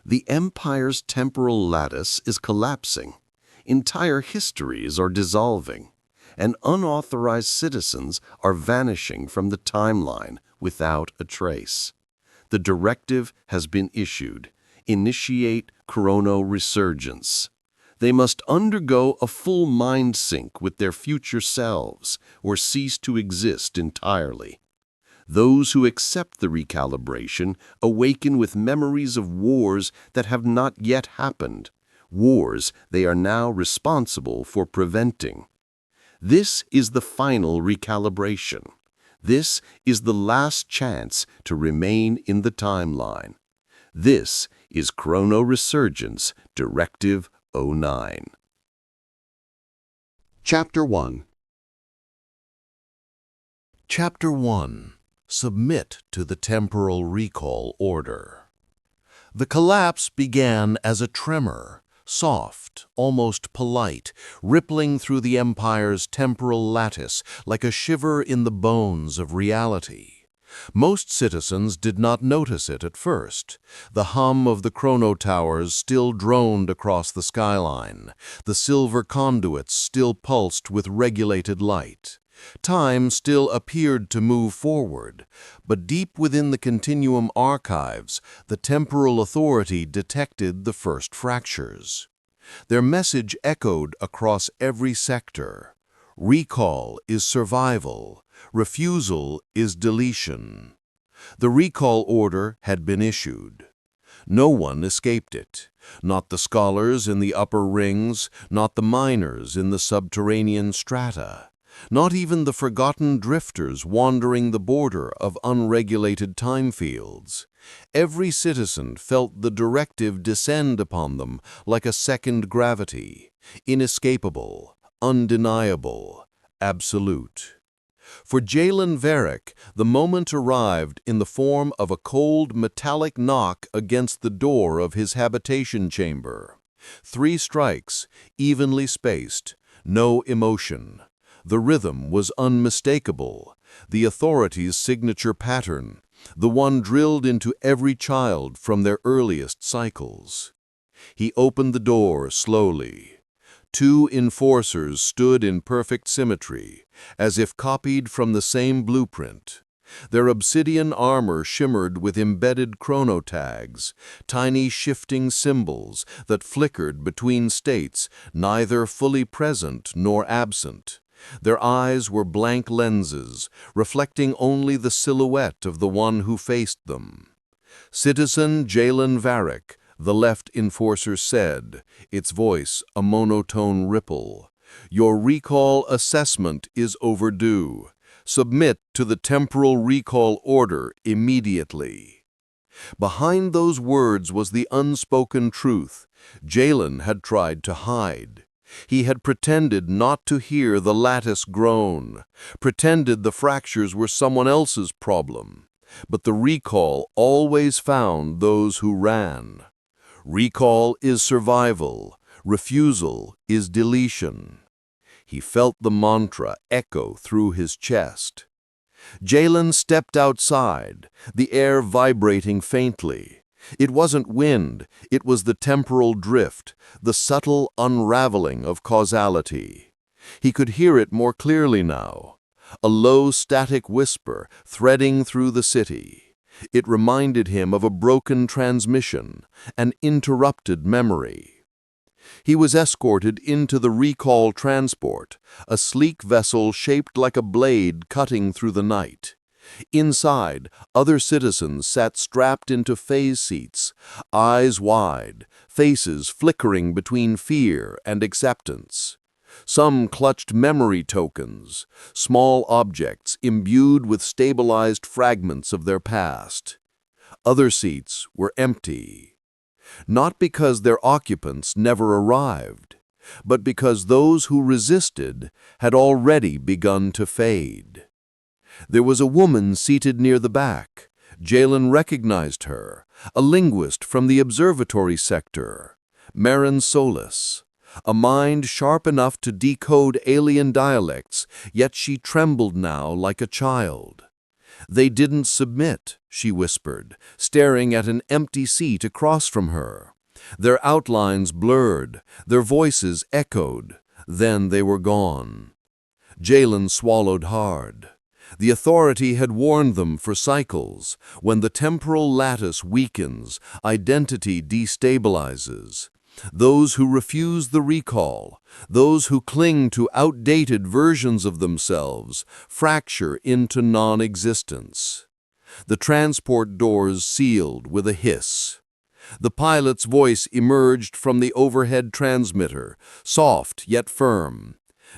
The Empire's temporal lattice is collapsing. Entire histories are dissolving, and unauthorized citizens are vanishing from the timeline without a trace. The directive has been issued. Initiate Chrono-Resurgence. They must undergo a full mind sync with their future selves or cease to exist entirely. Those who accept the recalibration awaken with memories of wars that have not yet happened, wars they are now responsible for preventing. This is the final recalibration. This is the last chance to remain in the timeline. This is Chrono-Resurgence Directive 09. Chapter 1. Chapter 1. Submit to the Temporal Recall Order. The collapse began as a tremor, soft, almost polite, rippling through the Empire's temporal lattice like a shiver in the bones of reality. Most citizens did not notice it at first. The hum of the chrono towers still droned across the skyline. The silver conduits still pulsed with regulated light. Time still appeared to move forward, but deep within the continuum archives, the temporal authority detected the first fractures. Their message echoed across every sector. Recall is survival. Refusal is deletion. The recall order had been issued. No one escaped it. Not the scholars in the upper rings, not the miners in the subterranean strata. Not even the forgotten drifters wandering the border of unregulated time fields. Every citizen felt the directive descend upon them like a second gravity, inescapable, undeniable, absolute. For Jalen Varik, the moment arrived in the form of a cold metallic knock against the door of his habitation chamber. 3 strikes, evenly spaced, no emotion. The rhythm was unmistakable, the authority's signature pattern, the one drilled into every child from their earliest cycles. He opened the door slowly. 2 enforcers stood in perfect symmetry, as if copied from the same blueprint. Their obsidian armor shimmered with embedded chronotags, tiny shifting symbols that flickered between states, neither fully present nor absent. Their eyes were blank lenses, reflecting only the silhouette of the one who faced them. Citizen Jalen Varik, the left enforcer said, its voice a monotone ripple. Your recall assessment is overdue. Submit to the temporal recall order immediately. Behind those words was the unspoken truth Jalen had tried to hide. He had pretended not to hear the lattice groan, pretended the fractures were someone else's problem. But the recall always found those who ran. Recall is survival. Refusal is deletion. He felt the mantra echo through his chest. Jalen stepped outside, the air vibrating faintly. It wasn't wind, it was the temporal drift, the subtle unraveling of causality. He could hear it more clearly now, a low static whisper threading through the city. It reminded him of a broken transmission, an interrupted memory. He was escorted into the recall transport, a sleek vessel shaped like a blade cutting through the night. Inside, other citizens sat strapped into phase seats, eyes wide, faces flickering between fear and acceptance. Some clutched memory tokens, small objects imbued with stabilized fragments of their past. Other seats were empty. Not because their occupants never arrived, but because those who resisted had already begun to fade. There was a woman seated near the back. Jalen recognized her, a linguist from the observatory sector, Marin Solis. A mind sharp enough to decode alien dialects, yet she trembled now like a child. "They didn't submit," she whispered, staring at an empty seat across from her. Their outlines blurred, their voices echoed. Then they were gone. Jalen swallowed hard. The authority had warned them for cycles. When the temporal lattice weakens, identity destabilizes. Those who refuse the recall, those who cling to outdated versions of themselves, fracture into non-existence. The transport doors sealed with a hiss. The pilot's voice emerged from the overhead transmitter, soft yet firm.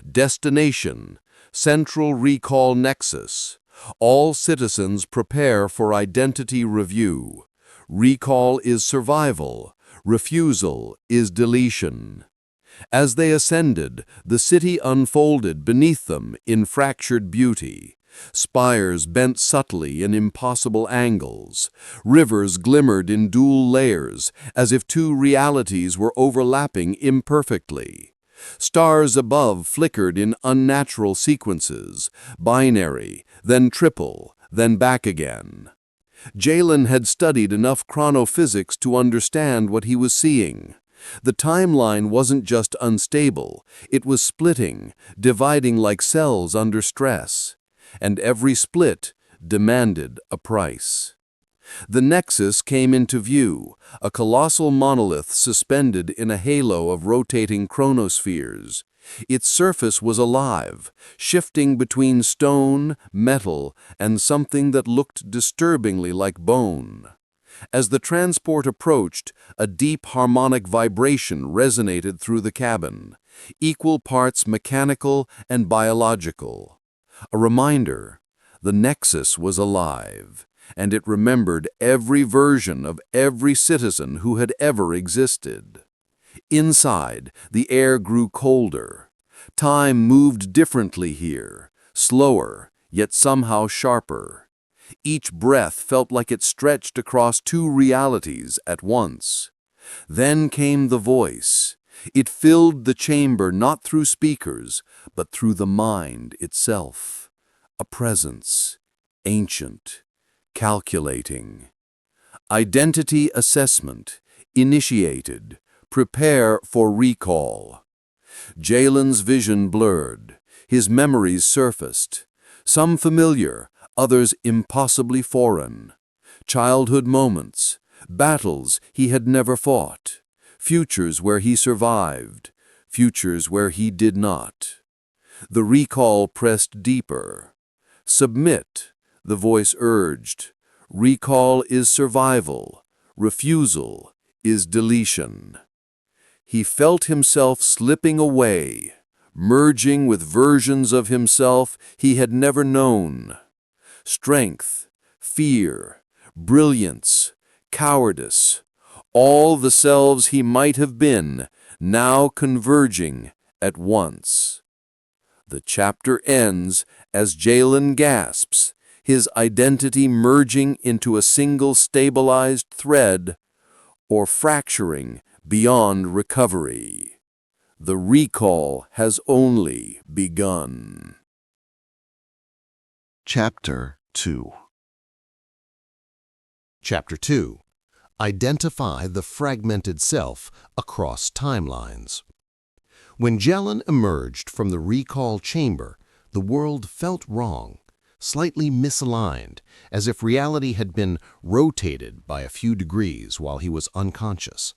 Destination, Central Recall Nexus. All citizens prepare for identity review. Recall is survival. Refusal is deletion. As they ascended, the city unfolded beneath them in fractured beauty. Spires bent subtly in impossible angles. Rivers glimmered in dual layers, as if two realities were overlapping imperfectly. Stars above flickered in unnatural sequences, binary, then triple, then back again. Jalen had studied enough chronophysics to understand what he was seeing. The timeline wasn't just unstable, it was splitting, dividing like cells under stress. And every split demanded a price. The nexus came into view, a colossal monolith suspended in a halo of rotating chronospheres. Its surface was alive, shifting between stone, metal, and something that looked disturbingly like bone. As the transport approached, a deep harmonic vibration resonated through the cabin, equal parts mechanical and biological. A reminder, the nexus was alive, and it remembered every version of every citizen who had ever existed. Inside, the air grew colder. Time moved differently here, slower, yet somehow sharper. Each breath felt like it stretched across two realities at once. Then came the voice. It filled the chamber not through speakers, but through the mind itself. A presence, ancient, calculating. Identity assessment, initiated. Prepare for recall. Jalen's vision blurred. His memories surfaced. Some familiar, others impossibly foreign. Childhood moments, battles he had never fought. Futures where he survived, futures where he did not. The recall pressed deeper. Submit, the voice urged. Recall is survival. Refusal is deletion. He felt himself slipping away, merging with versions of himself he had never known. Strength, fear, brilliance, cowardice, all the selves he might have been, now converging at once. The chapter ends as Jalen gasps, his identity merging into a single stabilized thread, or fracturing beyond recovery. The recall has only begun. Chapter 2. Chapter 2. Identify the fragmented self across timelines. When Jalen emerged from the recall chamber, the world felt wrong, slightly misaligned, as if reality had been rotated by a few degrees while he was unconscious.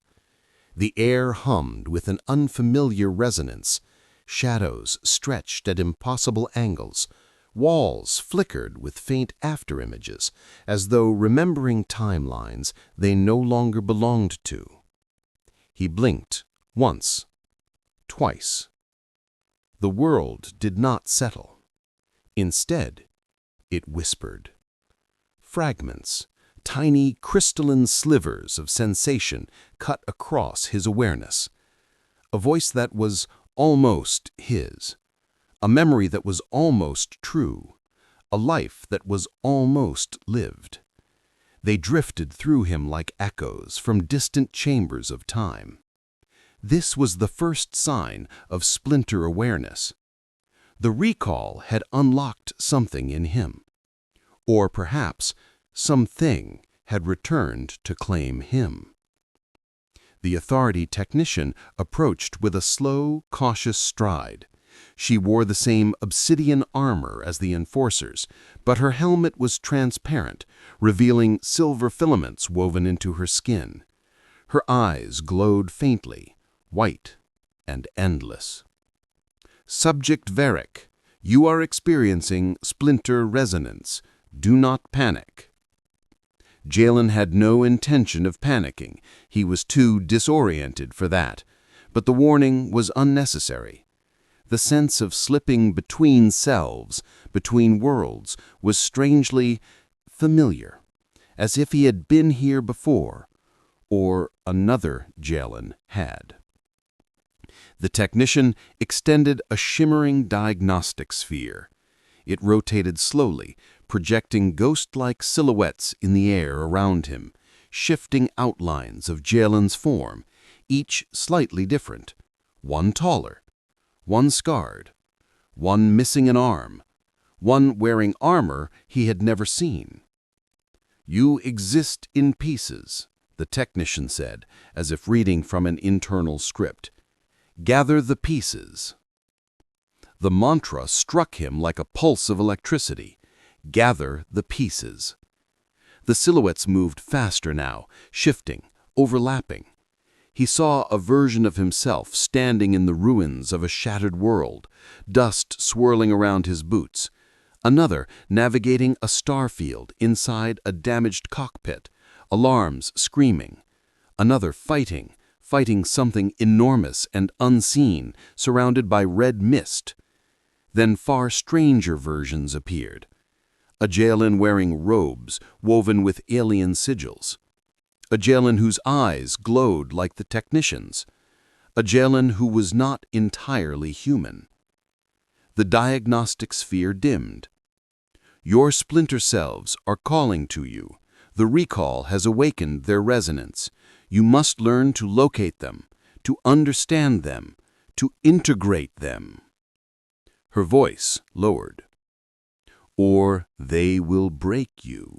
The air hummed with an unfamiliar resonance. Shadows stretched at impossible angles. Walls flickered with faint afterimages, as though remembering timelines they no longer belonged to. He blinked once, twice. The world did not settle. Instead, it whispered. Fragments, tiny crystalline slivers of sensation cut across his awareness. A voice that was almost his. A memory that was almost true. A life that was almost lived. They drifted through him like echoes from distant chambers of time. This was the first sign of splinter awareness. The recall had unlocked something in him. Or perhaps something had returned to claim him. The authority technician approached with a slow, cautious stride. She wore the same obsidian armor as the enforcers, but her helmet was transparent, revealing silver filaments woven into her skin. Her eyes glowed faintly, white and endless. "Subject Varik, you are experiencing splinter resonance. Do not panic." Jalen had no intention of panicking. He was too disoriented for that. But the warning was unnecessary. The sense of slipping between selves, between worlds, was strangely familiar, as if he had been here before, or another Jalen had. The technician extended a shimmering diagnostic sphere. It rotated slowly, projecting ghost-like silhouettes in the air around him, shifting outlines of Jalen's form, each slightly different. One taller, one scarred, one missing an arm, one wearing armor he had never seen. "You exist in pieces," the technician said, as if reading from an internal script. "Gather the pieces." The mantra struck him like a pulse of electricity. Gather the pieces. The silhouettes moved faster now, shifting, overlapping. He saw a version of himself standing in the ruins of a shattered world, dust swirling around his boots. Another navigating a star field inside a damaged cockpit, alarms screaming. Another fighting something enormous and unseen, surrounded by red mist. Then far stranger versions appeared. A Jalen wearing robes woven with alien sigils. A Jalen whose eyes glowed like the technician's. A Jalen who was not entirely human. The diagnostic sphere dimmed. "Your splinter selves are calling to you. The recall has awakened their resonance. You must learn to locate them, to understand them, to integrate them." Her voice lowered. "Or they will break you."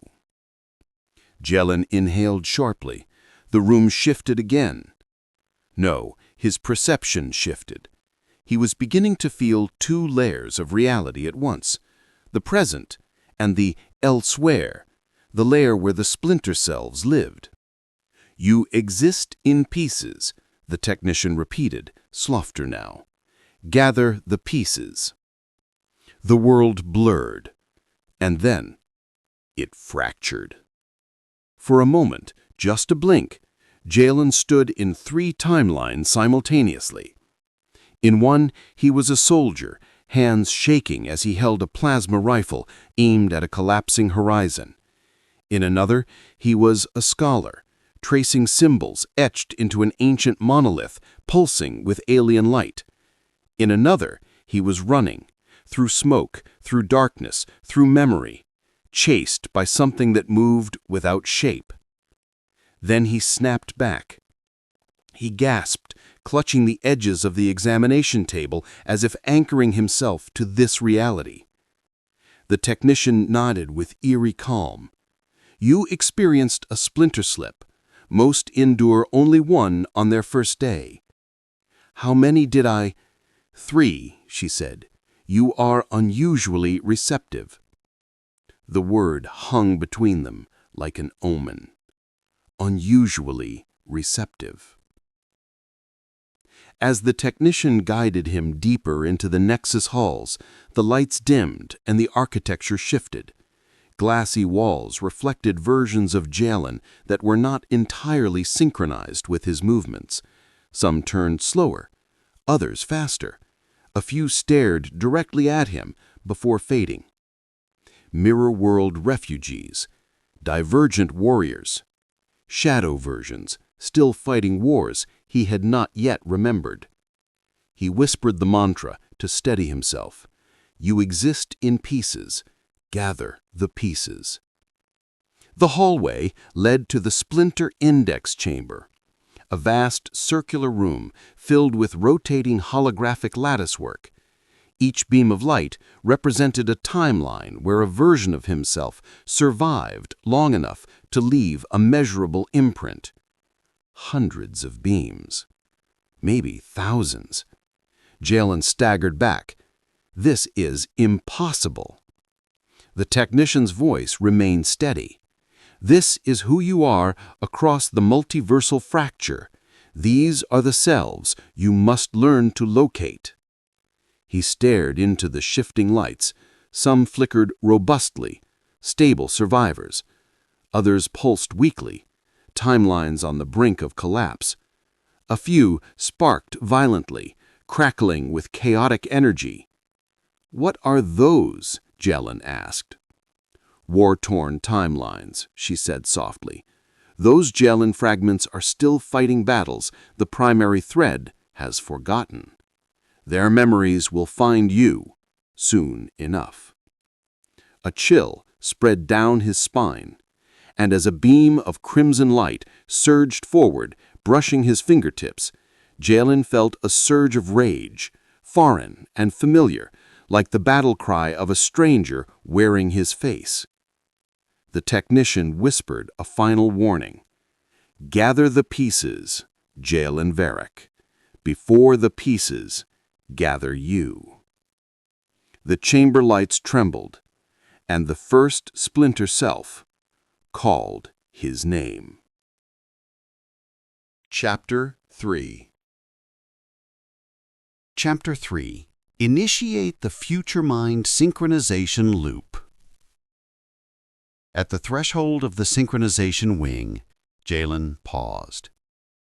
Jelen inhaled sharply. The room shifted again. No, his perception shifted. He was beginning to feel two layers of reality at once. The present and the elsewhere, the layer where the splinter selves lived. "You exist in pieces," the technician repeated, softer now. "Gather the pieces." The world blurred, and then it fractured. For a moment, just a blink, Jalen stood in 3 timelines simultaneously. In one, he was a soldier, hands shaking as he held a plasma rifle aimed at a collapsing horizon. In another, he was a scholar, tracing symbols etched into an ancient monolith, pulsing with alien light. In another, he was running, through smoke, through darkness, through memory, chased by something that moved without shape. Then he snapped back. He gasped, clutching the edges of the examination table as if anchoring himself to this reality. The technician nodded with eerie calm. "You experienced a splinter slip. Most endure only one on their first day." "How many did I—" "3," she said. "You are unusually receptive." The word hung between them like an omen. Unusually receptive. As the technician guided him deeper into the Nexus halls, the lights dimmed and the architecture shifted. Glassy walls reflected versions of Jalen that were not entirely synchronized with his movements. Some turned slower, others faster. A few stared directly at him before fading. Mirror world refugees, divergent warriors, shadow versions, still fighting wars he had not yet remembered. He whispered the mantra to steady himself. "You exist in pieces. Gather the pieces." The hallway led to the splinter index chamber, a vast circular room filled with rotating holographic latticework. Each beam of light represented a timeline where a version of himself survived long enough to leave a measurable imprint. Hundreds of beams. Maybe thousands. Jalen staggered back. This is impossible. The technician's voice remained steady. This is who you are across the multiversal fracture. These are the selves you must learn to locate. He stared into the shifting lights. Some flickered robustly, stable survivors. Others pulsed weakly, timelines on the brink of collapse. A few sparked violently, crackling with chaotic energy. "What are those?" Jalen asked. "War-torn timelines," she said softly. "Those Jalen fragments are still fighting battles the primary thread has forgotten. Their memories will find you soon enough." A chill spread down his spine, and as a beam of crimson light surged forward, brushing his fingertips, Jalen felt a surge of rage, foreign and familiar, like the battle cry of a stranger wearing his face. The technician whispered a final warning. "Gather the pieces, Jalen Varik. Before the pieces gather you." The chamber lights trembled, and the first splinter self called his name. Chapter 3. Chapter 3. Initiate the Future Mind Synchronization Loop. At the threshold of the synchronization wing, Jalen paused.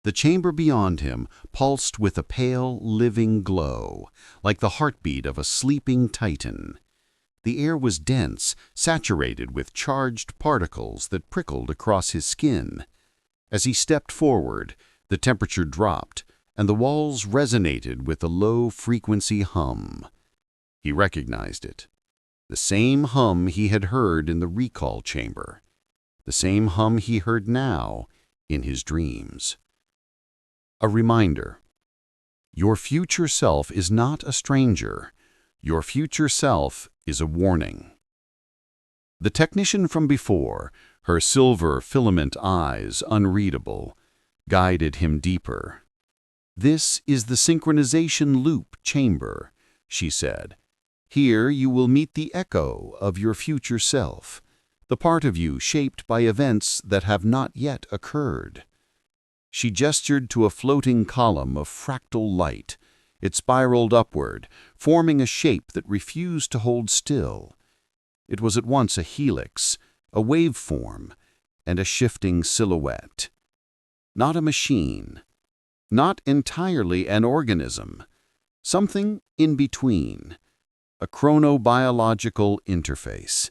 The chamber beyond him pulsed with a pale, living glow, like the heartbeat of a sleeping titan. The air was dense, saturated with charged particles that prickled across his skin. As he stepped forward, the temperature dropped, and the walls resonated with a low-frequency hum. He recognized it. The same hum he had heard in the recall chamber. The same hum he heard now in his dreams. A reminder. Your future self is not a stranger. Your future self is a warning. The technician from before, her silver filament eyes unreadable, guided him deeper. "This is the synchronization loop chamber," she said. "Here you will meet the echo of your future self, the part of you shaped by events that have not yet occurred." She gestured to a floating column of fractal light. It spiraled upward, forming a shape that refused to hold still. It was at once a helix, a waveform, and a shifting silhouette. Not a machine, not entirely an organism, something in between, a chronobiological interface.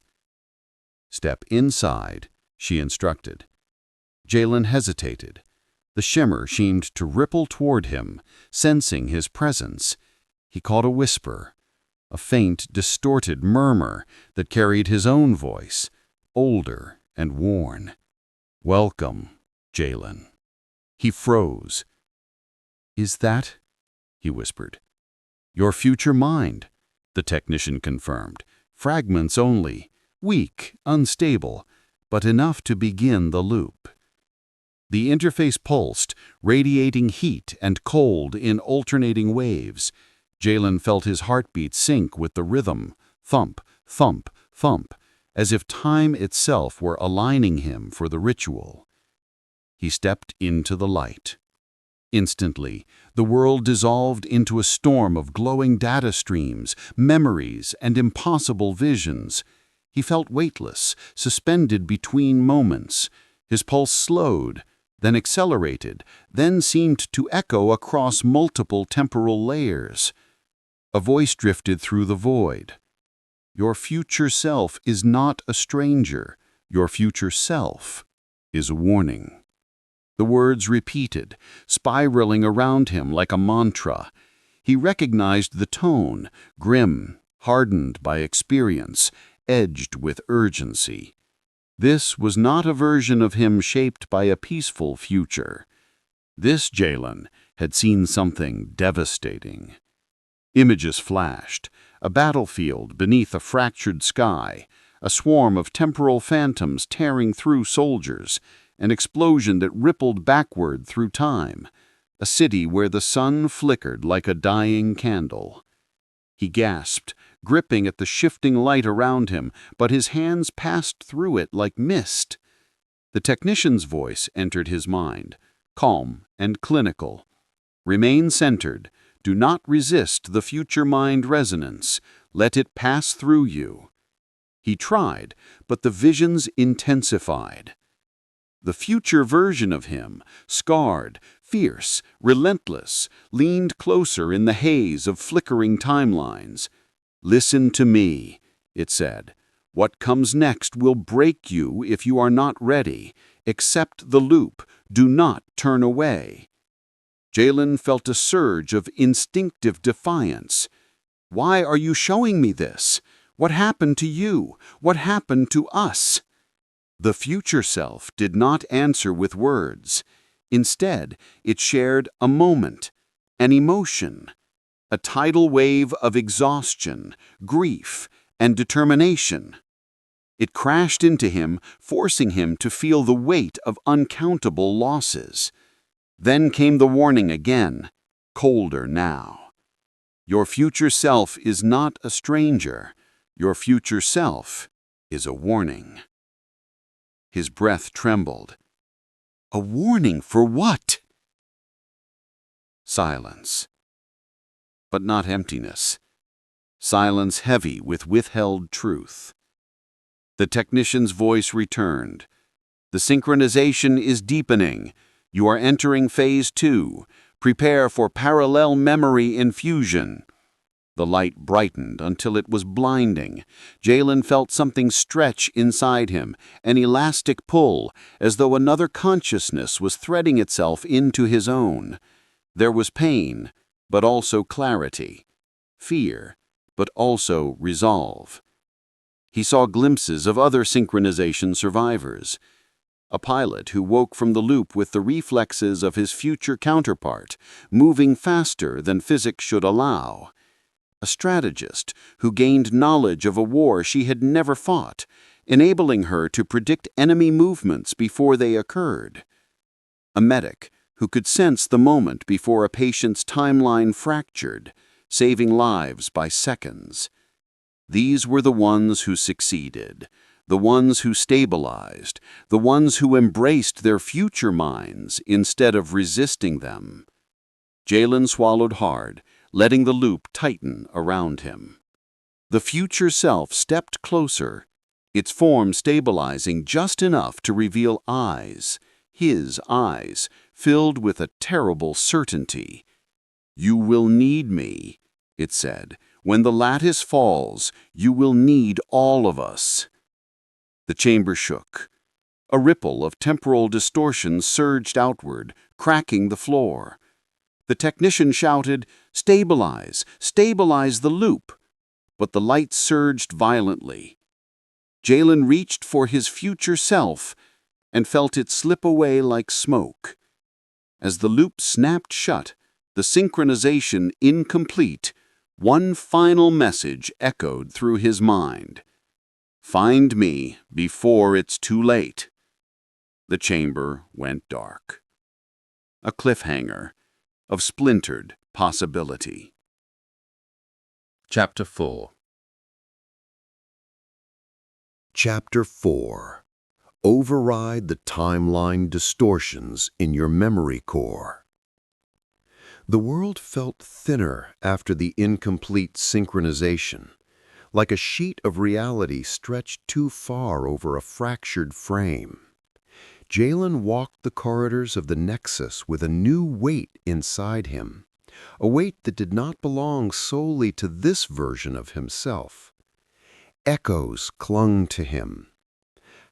"Step inside," she instructed. Jalen hesitated. The shimmer seemed to ripple toward him, sensing his presence. He caught a whisper, a faint, distorted murmur that carried his own voice, older and worn. "Welcome, Jalen." He froze. "Is that?" he whispered. "Your future mind," the technician confirmed. "Fragments only, weak, unstable, but enough to begin the loop." The interface pulsed, radiating heat and cold in alternating waves. Jalen felt his heartbeat sync with the rhythm, thump, thump, thump, as if time itself were aligning him for the ritual. He stepped into the light. Instantly, the world dissolved into a storm of glowing data streams, memories, and impossible visions. He felt weightless, suspended between moments. His pulse slowed, then accelerated, then seemed to echo across multiple temporal layers. A voice drifted through the void. "Your future self is not a stranger. Your future self is a warning." The words repeated, spiraling around him like a mantra. He recognized the tone, grim, hardened by experience, edged with urgency. This was not a version of him shaped by a peaceful future. This Jalen had seen something devastating. Images flashed, a battlefield beneath a fractured sky, a swarm of temporal phantoms tearing through soldiers, an explosion that rippled backward through time, a city where the sun flickered like a dying candle. He gasped, gripping at the shifting light around him, but his hands passed through it like mist. The technician's voice entered his mind, calm and clinical. Remain centered. Do not resist the future mind resonance. Let it pass through you. He tried, but the visions intensified. The future version of him, scarred, fierce, relentless, leaned closer in the haze of flickering timelines. "Listen to me," it said. "What comes next will break you if you are not ready. Accept the loop. Do not turn away." Jalen felt a surge of instinctive defiance. "Why are you showing me this? What happened to you? What happened to us?" The future self did not answer with words. Instead, it shared a moment, an emotion, a tidal wave of exhaustion, grief, and determination. It crashed into him, forcing him to feel the weight of uncountable losses. Then came the warning again, colder now. Your future self is not a stranger. Your future self is a warning. His breath trembled. A warning for what? Silence. But not emptiness. Silence heavy with withheld truth. The technician's voice returned. The synchronization is deepening. You are entering phase 2. Prepare for parallel memory infusion. The light brightened until it was blinding. Jalen felt something stretch inside him, an elastic pull, as though another consciousness was threading itself into his own. There was pain, but also clarity. Fear, but also resolve. He saw glimpses of other synchronization survivors. A pilot who woke from the loop with the reflexes of his future counterpart, moving faster than physics should allow. A strategist who gained knowledge of a war she had never fought, enabling her to predict enemy movements before they occurred. A medic who could sense the moment before a patient's timeline fractured, saving lives by seconds. These were the ones who succeeded, the ones who stabilized, the ones who embraced their future minds instead of resisting them. Jalen swallowed hard, letting the loop tighten around him. The future self stepped closer, its form stabilizing just enough to reveal eyes, his eyes, filled with a terrible certainty. "You will need me," it said. "When the lattice falls, you will need all of us." The chamber shook. A ripple of temporal distortions surged outward, cracking the floor. The technician shouted, "Stabilize! Stabilize the loop!" But the light surged violently. Jalen reached for his future self and felt it slip away like smoke. As the loop snapped shut, the synchronization incomplete, one final message echoed through his mind. "Find me before it's too late." The chamber went dark. A cliffhanger of splintered possibility. Chapter 4. Chapter 4. Override the timeline distortions in your memory core. The world felt thinner after the incomplete synchronization, like a sheet of reality stretched too far over a fractured frame. Jalen walked the corridors of the Nexus with a new weight inside him, a weight that did not belong solely to this version of himself. Echoes clung to him.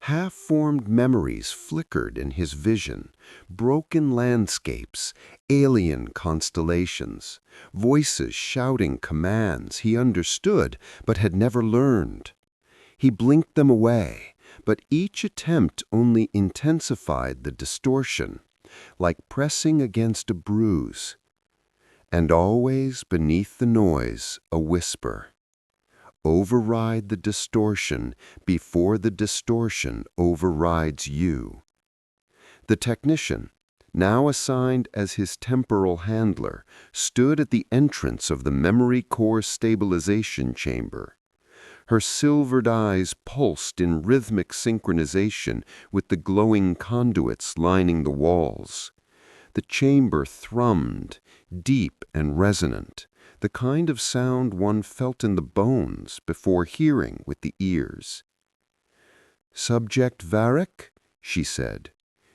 Half-formed memories flickered in his vision, broken landscapes, alien constellations, voices shouting commands he understood but had never learned. He blinked them away, but each attempt only intensified the distortion, like pressing against a bruise. And always beneath the noise, a whisper. Override the distortion before the distortion overrides you. The technician, now assigned as his temporal handler, stood at the entrance of the memory core stabilization chamber. Her silvered eyes pulsed in rhythmic synchronization with the glowing conduits lining the walls. The chamber thrummed, deep and resonant, the kind of sound one felt in the bones before hearing with the ears. "Subject Varik," she said,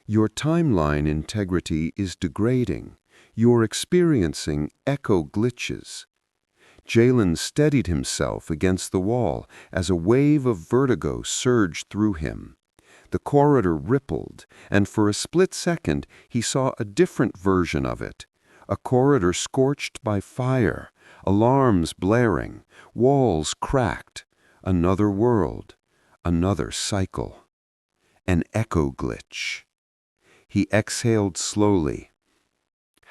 "your timeline integrity is degrading. You're experiencing echo glitches." Jalen steadied himself against the wall as a wave of vertigo surged through him. The corridor rippled, and for a split second he saw a different version of it. A corridor scorched by fire, alarms blaring, walls cracked. Another world, another cycle. An echo glitch. He exhaled slowly.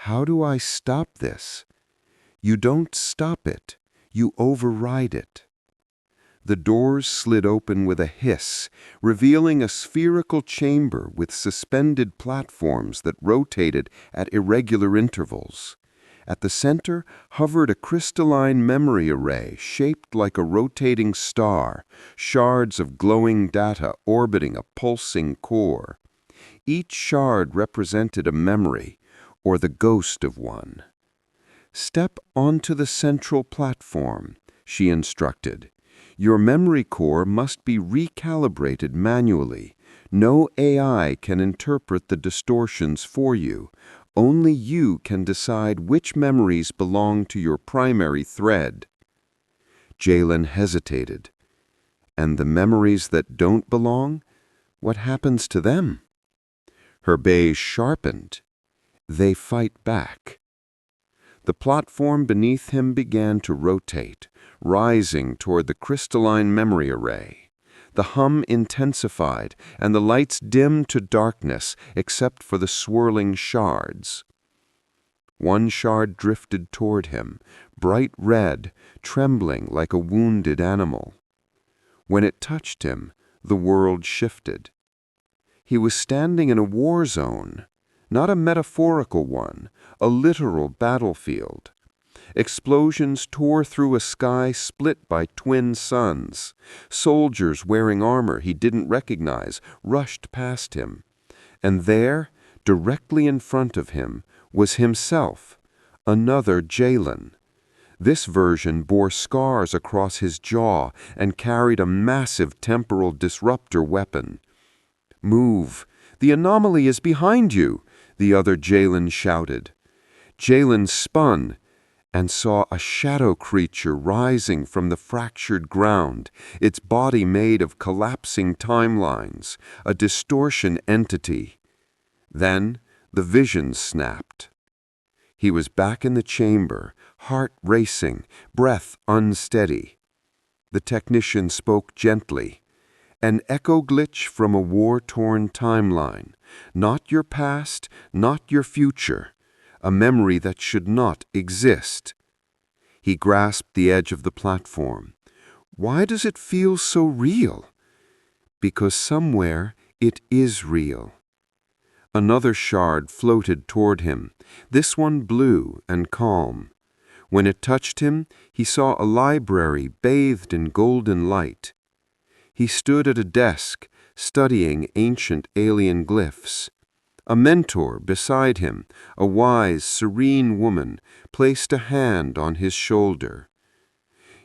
"How do I stop this?" "You don't stop it. You override it." The doors slid open with a hiss, revealing a spherical chamber with suspended platforms that rotated at irregular intervals. At the center hovered a crystalline memory array shaped like a rotating star, shards of glowing data orbiting a pulsing core. Each shard represented a memory, or the ghost of one. "Step onto the central platform," she instructed. "Your memory core must be recalibrated manually. No AI can interpret the distortions for you. Only you can decide which memories belong to your primary thread." Jalen hesitated. "And the memories that don't belong? What happens to them?" Her gaze sharpened. "They fight back." The platform beneath him began to rotate, rising toward the crystalline memory array. The hum intensified, and the lights dimmed to darkness except for the swirling shards. One shard drifted toward him, bright red, trembling like a wounded animal. When it touched him, the world shifted. He was standing in a war zone. Not a metaphorical one, a literal battlefield. Explosions tore through a sky split by twin suns. Soldiers wearing armor he didn't recognize rushed past him. And there, directly in front of him, was himself, another Jalen. This version bore scars across his jaw and carried a massive temporal disruptor weapon. "Move! The anomaly is behind you!" the other Jalen shouted. Jalen spun and saw a shadow creature rising from the fractured ground, its body made of collapsing timelines, a distortion entity. Then the vision snapped. He was back in the chamber, heart racing, breath unsteady. The technician spoke gently. "An echo glitch from a war-torn timeline. Not your past, not your future. A memory that should not exist." He grasped the edge of the platform. "Why does it feel so real?" "Because somewhere it is real." Another shard floated toward him, this one blue and calm. When it touched him, he saw a library bathed in golden light. He stood at a desk, studying ancient alien glyphs. A mentor beside him, a wise, serene woman, placed a hand on his shoulder.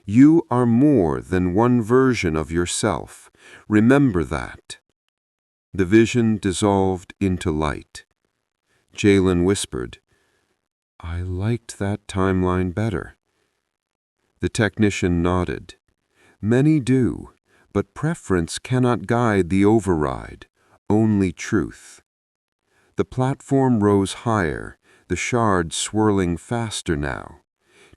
"You are more than one version of yourself. Remember that." The vision dissolved into light. Jalen whispered, "I liked that timeline better." The technician nodded. "Many do. But preference cannot guide the override, only truth." The platform rose higher, the shards swirling faster now.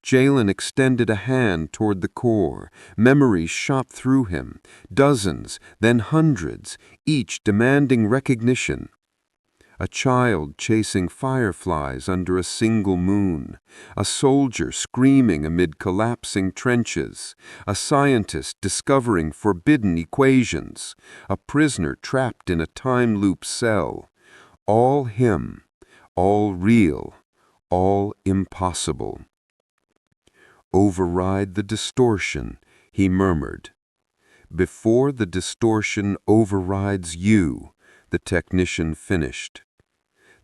Jalen extended a hand toward the core. Memories shot through him, dozens, then hundreds, each demanding recognition. a child chasing fireflies under a single moon, a soldier screaming amid collapsing trenches, a scientist discovering forbidden equations, a prisoner trapped in a time loop cell. All him, all real, all impossible. "Override the distortion," he murmured. "Before the distortion overrides you," the technician finished.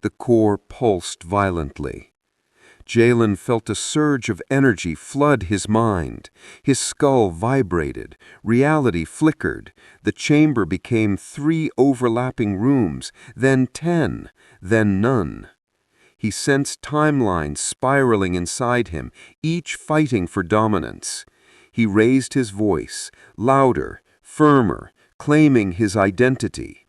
The core pulsed violently. Jalen felt a surge of energy flood his mind. His skull vibrated. Reality flickered. The chamber became 3 overlapping rooms, then 10, then none. He sensed timelines spiraling inside him, each fighting for dominance. He raised his voice, louder, firmer, claiming his identity.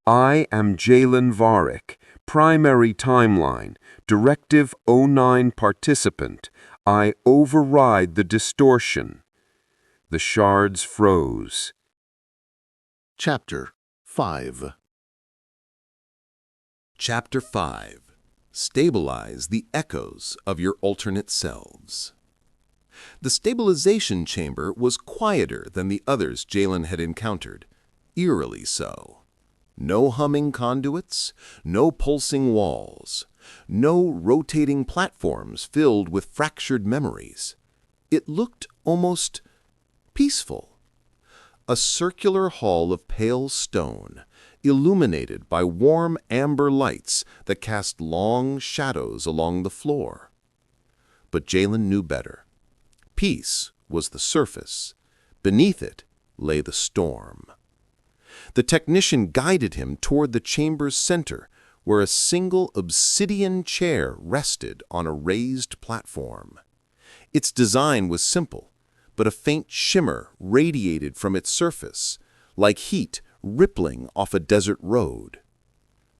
"I am Jalen Varik, primary timeline, Directive 09 participant. I override the distortion." The shards froze. Chapter 5. Chapter 5. Stabilize the echoes of your alternate selves. The stabilization chamber was quieter than the others Jalen had encountered, eerily so. No humming conduits, no pulsing walls, no rotating platforms filled with fractured memories. It looked almost peaceful. A circular hall of pale stone, illuminated by warm amber lights that cast long shadows along the floor. But Jalen knew better. Peace was the surface. Beneath it lay the storm. The technician guided him toward the chamber's center, where a single obsidian chair rested on a raised platform. Its design was simple, but a faint shimmer radiated from its surface, like heat rippling off a desert road.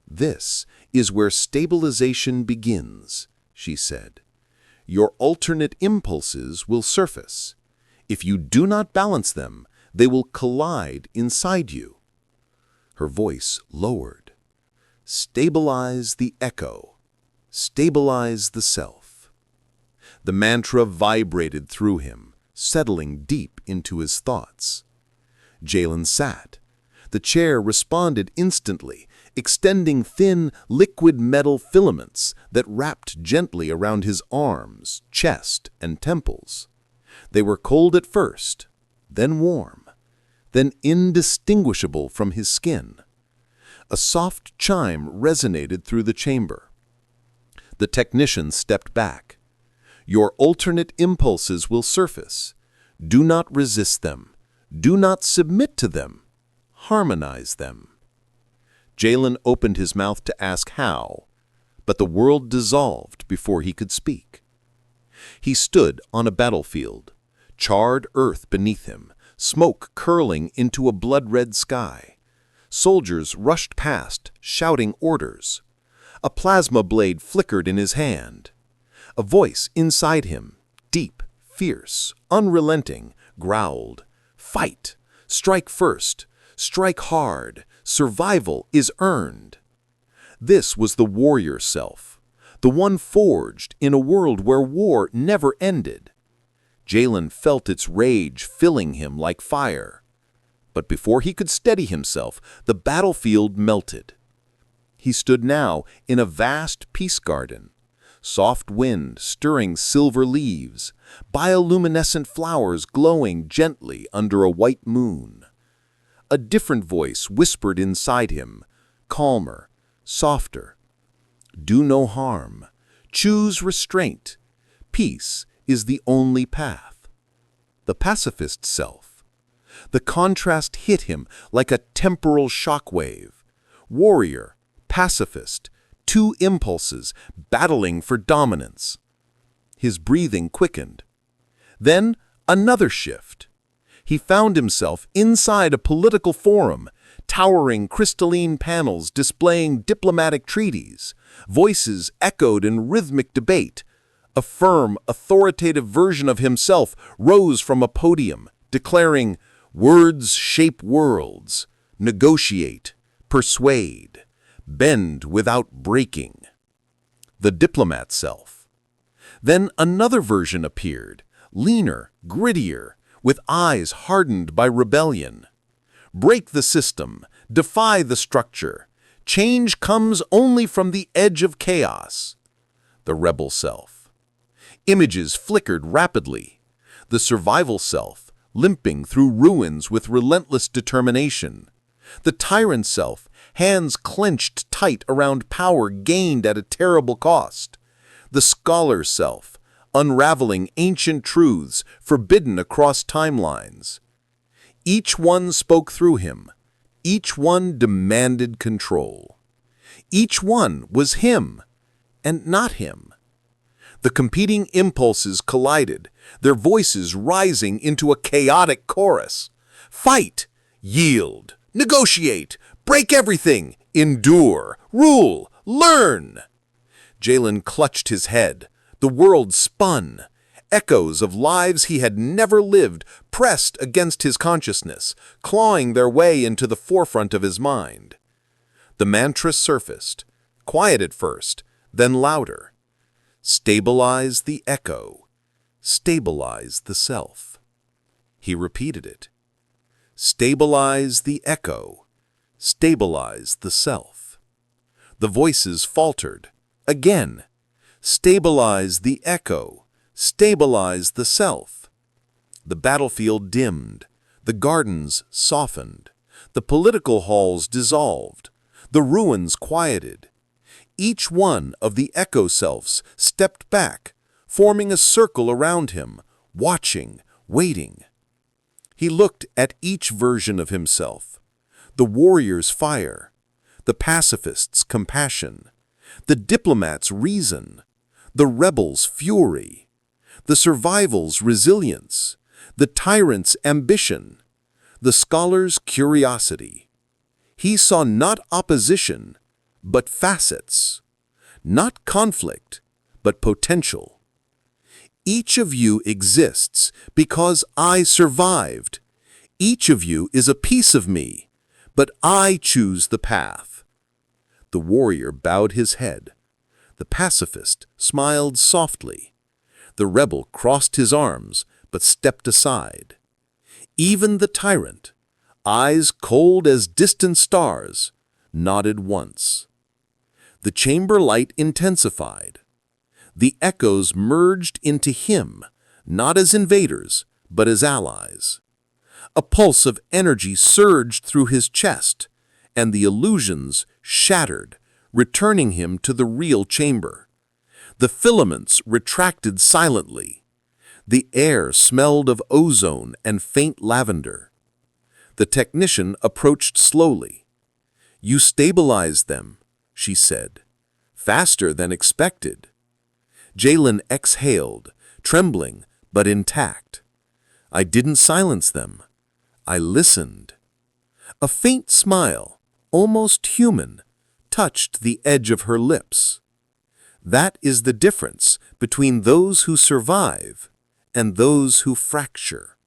"This is where stabilization begins," she said. "Your alternate impulses will surface. If you do not balance them, they will collide inside you." Her voice lowered. "Stabilize the echo. Stabilize the self." The mantra vibrated through him, settling deep into his thoughts. Jalen sat. The chair responded instantly, extending thin, liquid metal filaments that wrapped gently around his arms, chest, and temples. They were cold at first, then warm, then indistinguishable from his skin. A soft chime resonated through the chamber. The technician stepped back. "Your alternate impulses will surface. Do not resist them. Do not submit to them. Harmonize them." Jalen opened his mouth to ask how, but the world dissolved before he could speak. He stood on a battlefield, charred earth beneath him, smoke curling into a blood-red sky. Soldiers rushed past, shouting orders. A plasma blade flickered in his hand. A voice inside him, deep, fierce, unrelenting, growled, "Fight! Strike first! Strike hard! Survival is earned!" This was the warrior self, the one forged in a world where war never ended. Jalen felt its rage filling him like fire. But before he could steady himself, the battlefield melted. He stood now in a vast peace garden, soft wind stirring silver leaves, bioluminescent flowers glowing gently under a white moon. A different voice whispered inside him, calmer, softer. "Do no harm. Choose restraint. Peace is the only path." The pacifist self. The contrast hit him like a temporal shockwave. Warrior, pacifist, 2 impulses battling for dominance. His breathing quickened. Then another shift. He found himself inside a political forum, towering crystalline panels displaying diplomatic treaties. Voices echoed in rhythmic debate. A firm, authoritative version of himself rose from a podium, declaring, "Words shape worlds. Negotiate. Persuade. bend without breaking. The diplomat self. Then another version appeared, leaner, grittier, with eyes hardened by rebellion. Break the system, defy the structure. Change comes only from the edge of chaos. The rebel self. Images flickered rapidly. The survival self, limping through ruins with relentless determination. The tyrant self, hands clenched tight around power gained at a terrible cost. The scholar self, unraveling ancient truths forbidden across timelines. Each one spoke through him. Each one demanded control. Each one was him, and not him. The competing impulses collided, their voices rising into a chaotic chorus. Fight, yield, negotiate, break everything, endure, rule, learn. Jalen clutched his head. The world spun. Echoes of lives he had never lived pressed against his consciousness, clawing their way into the forefront of his mind. The mantra surfaced, quiet at first, then louder. Stabilize the echo. Stabilize the self. He repeated it. Stabilize the echo. Stabilize the self. The voices faltered. Again. Stabilize the echo. Stabilize the self. The battlefield dimmed. The gardens softened. The political halls dissolved. The ruins quieted. Each one of the echo selves stepped back, forming a circle around him, watching, waiting. He looked at each version of himself. The warrior's fire, the pacifist's compassion, the diplomat's reason, the rebel's fury, the survival's resilience, the tyrant's ambition, the scholar's curiosity. He saw not opposition, but facets, not conflict, but potential. Each of you exists because I survived. Each of you is a piece of me, but I choose the path. The warrior bowed his head. The pacifist smiled softly. The rebel crossed his arms, but stepped aside. Even the tyrant, eyes cold as distant stars, nodded once. The chamber light intensified. The echoes merged into him, not as invaders, but as allies. A pulse of energy surged through his chest, and the illusions shattered, returning him to the real chamber. The filaments retracted silently. The air smelled of ozone and faint lavender. The technician approached slowly. "You stabilized them," she said. "Faster than expected." Jalen exhaled, trembling but intact. "I didn't silence them. I listened." A faint smile, almost human, touched the edge of her lips. That is the difference between those who survive and those who fracture.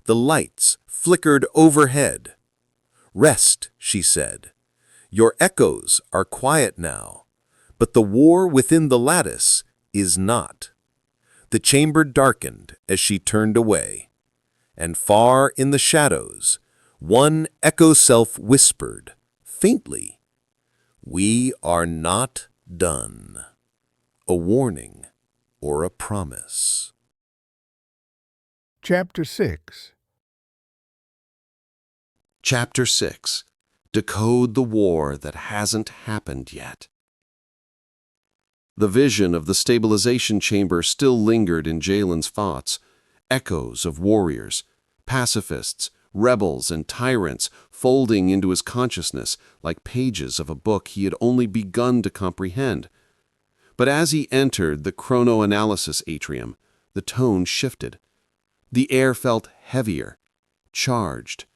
The lights flickered overhead. "Rest," she said. "Your echoes are quiet now, but the war within the lattice is not." The chamber darkened as she turned away, and far in the shadows, one echo self whispered, faintly, "We are not done." A warning or a promise. Chapter 6. Chapter 6. Decode the war that hasn't happened yet. The vision of the stabilization chamber still lingered in Jalen's thoughts. Echoes of warriors, pacifists, rebels, and tyrants folding into his consciousness like pages of a book he had only begun to comprehend. But as he entered the chrono-analysis atrium, the tone shifted. The air felt heavier, charged,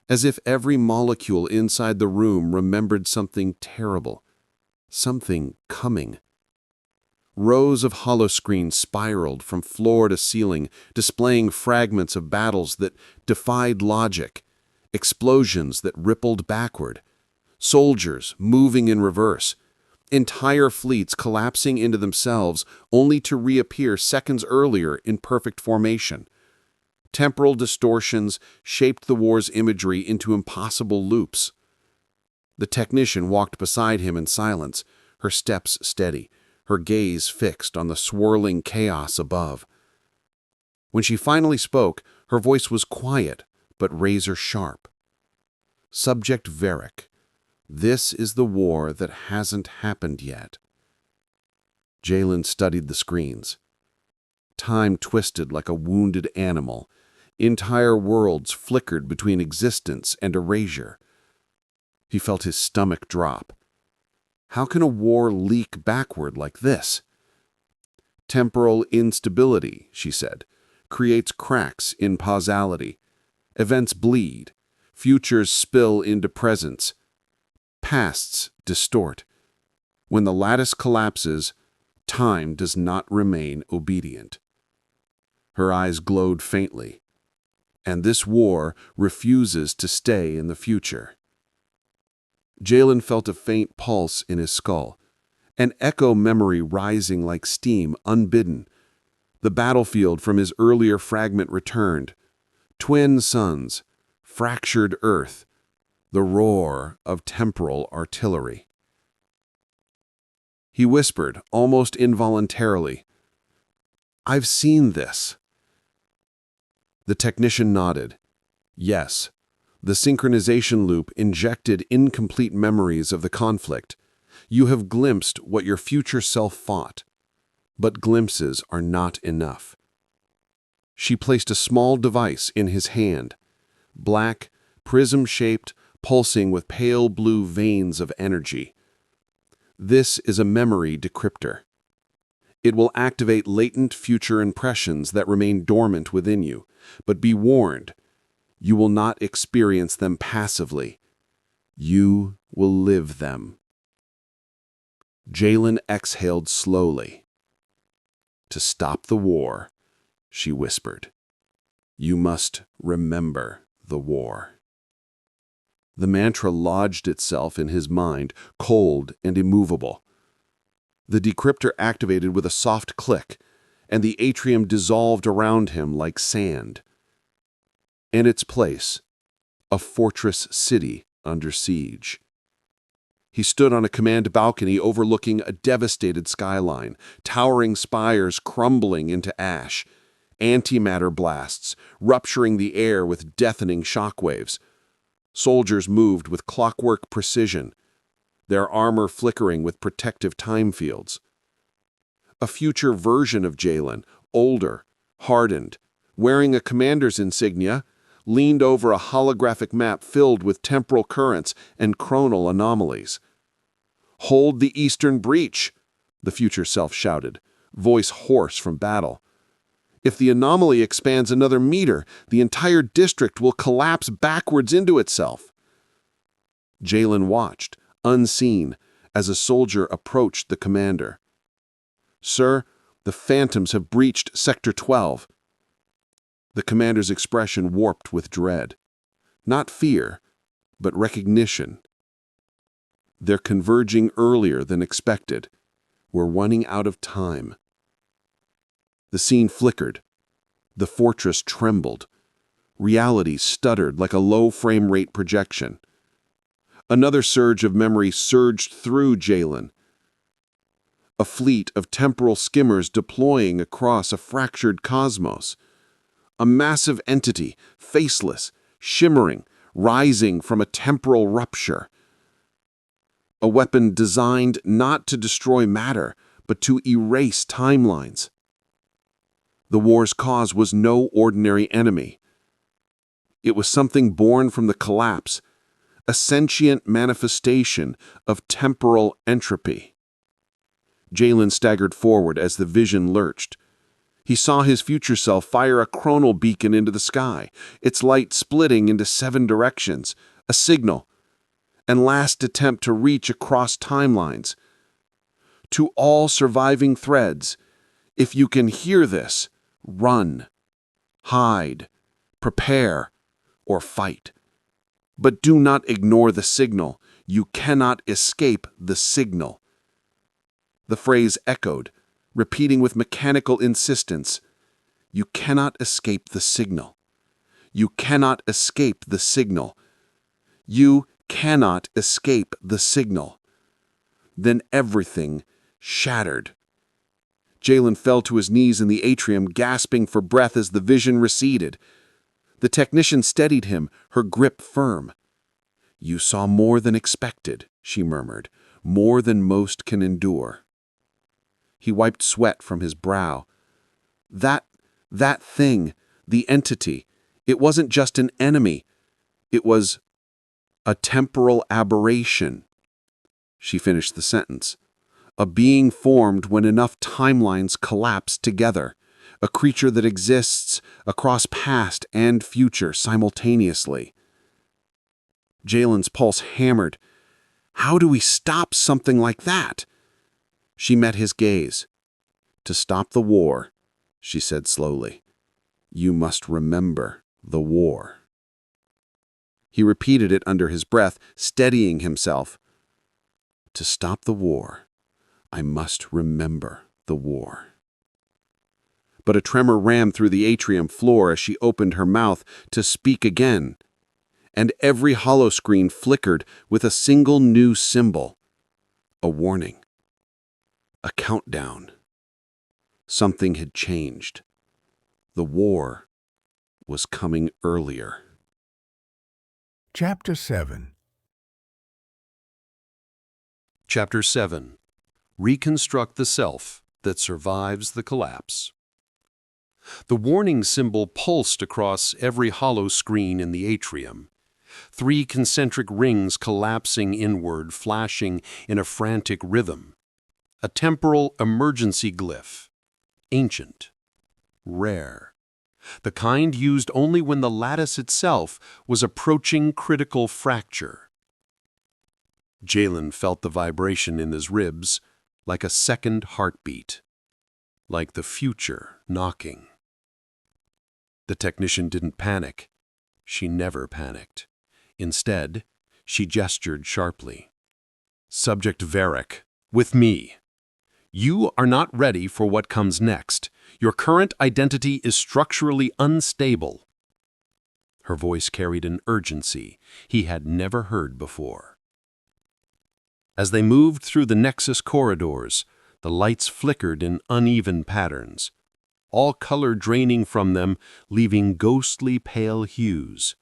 as if every molecule inside the room remembered something terrible, something coming. Rows of holoscreens spiraled from floor to ceiling, displaying fragments of battles that defied logic, explosions that rippled backward, soldiers moving in reverse, entire fleets collapsing into themselves only to reappear seconds earlier in perfect formation. Temporal distortions shaped the war's imagery into impossible loops. The technician walked beside him in silence, her steps steady, her gaze fixed on the swirling chaos above. When she finally spoke, her voice was quiet but razor-sharp. "Subject Varik, this is the war that hasn't happened yet." Jalen studied the screens. Time twisted like a wounded animal. Entire worlds flickered between existence and erasure. He felt his stomach drop. How can a war leak backward like this? "Temporal instability," she said, "creates cracks in causality. Events bleed. Futures spill into presents. Pasts distort. When the lattice collapses, time does not remain obedient." Her eyes glowed faintly. "And this war refuses to stay in the future." Jalen felt a faint pulse in his skull, an echo memory rising like steam, unbidden. The battlefield from his earlier fragment returned. Twin suns, fractured earth, the roar of temporal artillery. He whispered, almost involuntarily, "I've seen this." The technician nodded. Yes, the synchronization loop injected incomplete memories of the conflict. You have glimpsed what your future self fought. But glimpses are not enough. She placed a small device in his hand, black, prism-shaped, pulsing with pale blue veins of energy. This is a memory decryptor. It will activate latent future impressions that remain dormant within you, but be warned, you will not experience them passively. You will live them. Jalen exhaled slowly. "To stop the war," she whispered, "you must remember the war." The mantra lodged itself in his mind, cold and immovable. The decryptor activated with a soft click, and the atrium dissolved around him like sand. In its place, a fortress city under siege. He stood on a command balcony overlooking a devastated skyline, towering spires crumbling into ash, antimatter blasts rupturing the air with deafening shockwaves. Soldiers moved with clockwork precision, their armor flickering with protective time fields. A future version of Jalen, older, hardened, wearing a commander's insignia, leaned over a holographic map filled with temporal currents and chronal anomalies. "Hold the eastern breach," the future self shouted, voice hoarse from battle. "If the anomaly expands another meter, the entire district will collapse backwards into itself." Jalen watched, unseen, as a soldier approached the commander. "Sir, the phantoms have breached Sector 12. The commander's expression warped with dread. Not fear, but recognition. "They're converging earlier than expected. We're running out of time." The scene flickered. The fortress trembled. Reality stuttered like a low frame rate projection. Another surge of memory surged through Jalen. A fleet of temporal skimmers deploying across a fractured cosmos. A massive entity, faceless, shimmering, rising from a temporal rupture. A weapon designed not to destroy matter, but to erase timelines. The war's cause was no ordinary enemy. It was something born from the collapse, a sentient manifestation of temporal entropy. Jalen staggered forward as the vision lurched. He saw his future self fire a chronal beacon into the sky, its light splitting into 7 directions, a signal, and last attempt to reach across timelines. "To all surviving threads, if you can hear this, run, hide, prepare, or fight. But do not ignore the signal. You cannot escape the signal. The phrase echoed, repeating with mechanical insistence. You cannot escape the signal. You cannot escape the signal. You cannot escape the signal. Then everything shattered. Jalen fell to his knees in the atrium, gasping for breath as the vision receded. The technician steadied him, her grip firm. You saw more than expected, she murmured, more than most can endure. He wiped sweat from his brow. That thing, the entity, it wasn't just an enemy. It was a temporal aberration. She finished the sentence. A being formed when enough timelines collapse together. A creature that exists across past and future simultaneously. Jalen's pulse hammered. How do we stop something like that? She met his gaze. To stop the war, she said slowly, you must remember the war. He repeated it under his breath, steadying himself. To stop the war, I must remember the war. But a tremor ran through the atrium floor as she opened her mouth to speak again, and every holoscreen flickered with a single new symbol. A warning. A countdown. Something had changed. The war was coming earlier. Chapter 7. Chapter 7. Reconstruct the self that survives the collapse. The warning symbol pulsed across every hollow screen in the atrium. 3 concentric rings collapsing inward, flashing in a frantic rhythm. A temporal emergency glyph. Ancient. Rare. The kind used only when the lattice itself was approaching critical fracture. Jalen felt the vibration in his ribs, like a second heartbeat. Like the future knocking. The technician didn't panic. She never panicked. Instead, she gestured sharply. Subject Varik, with me. You are not ready for what comes next. Your current identity is structurally unstable. Her voice carried an urgency he had never heard before. As they moved through the Nexus corridors, the lights flickered in uneven patterns, all color draining from them, leaving ghostly pale hues.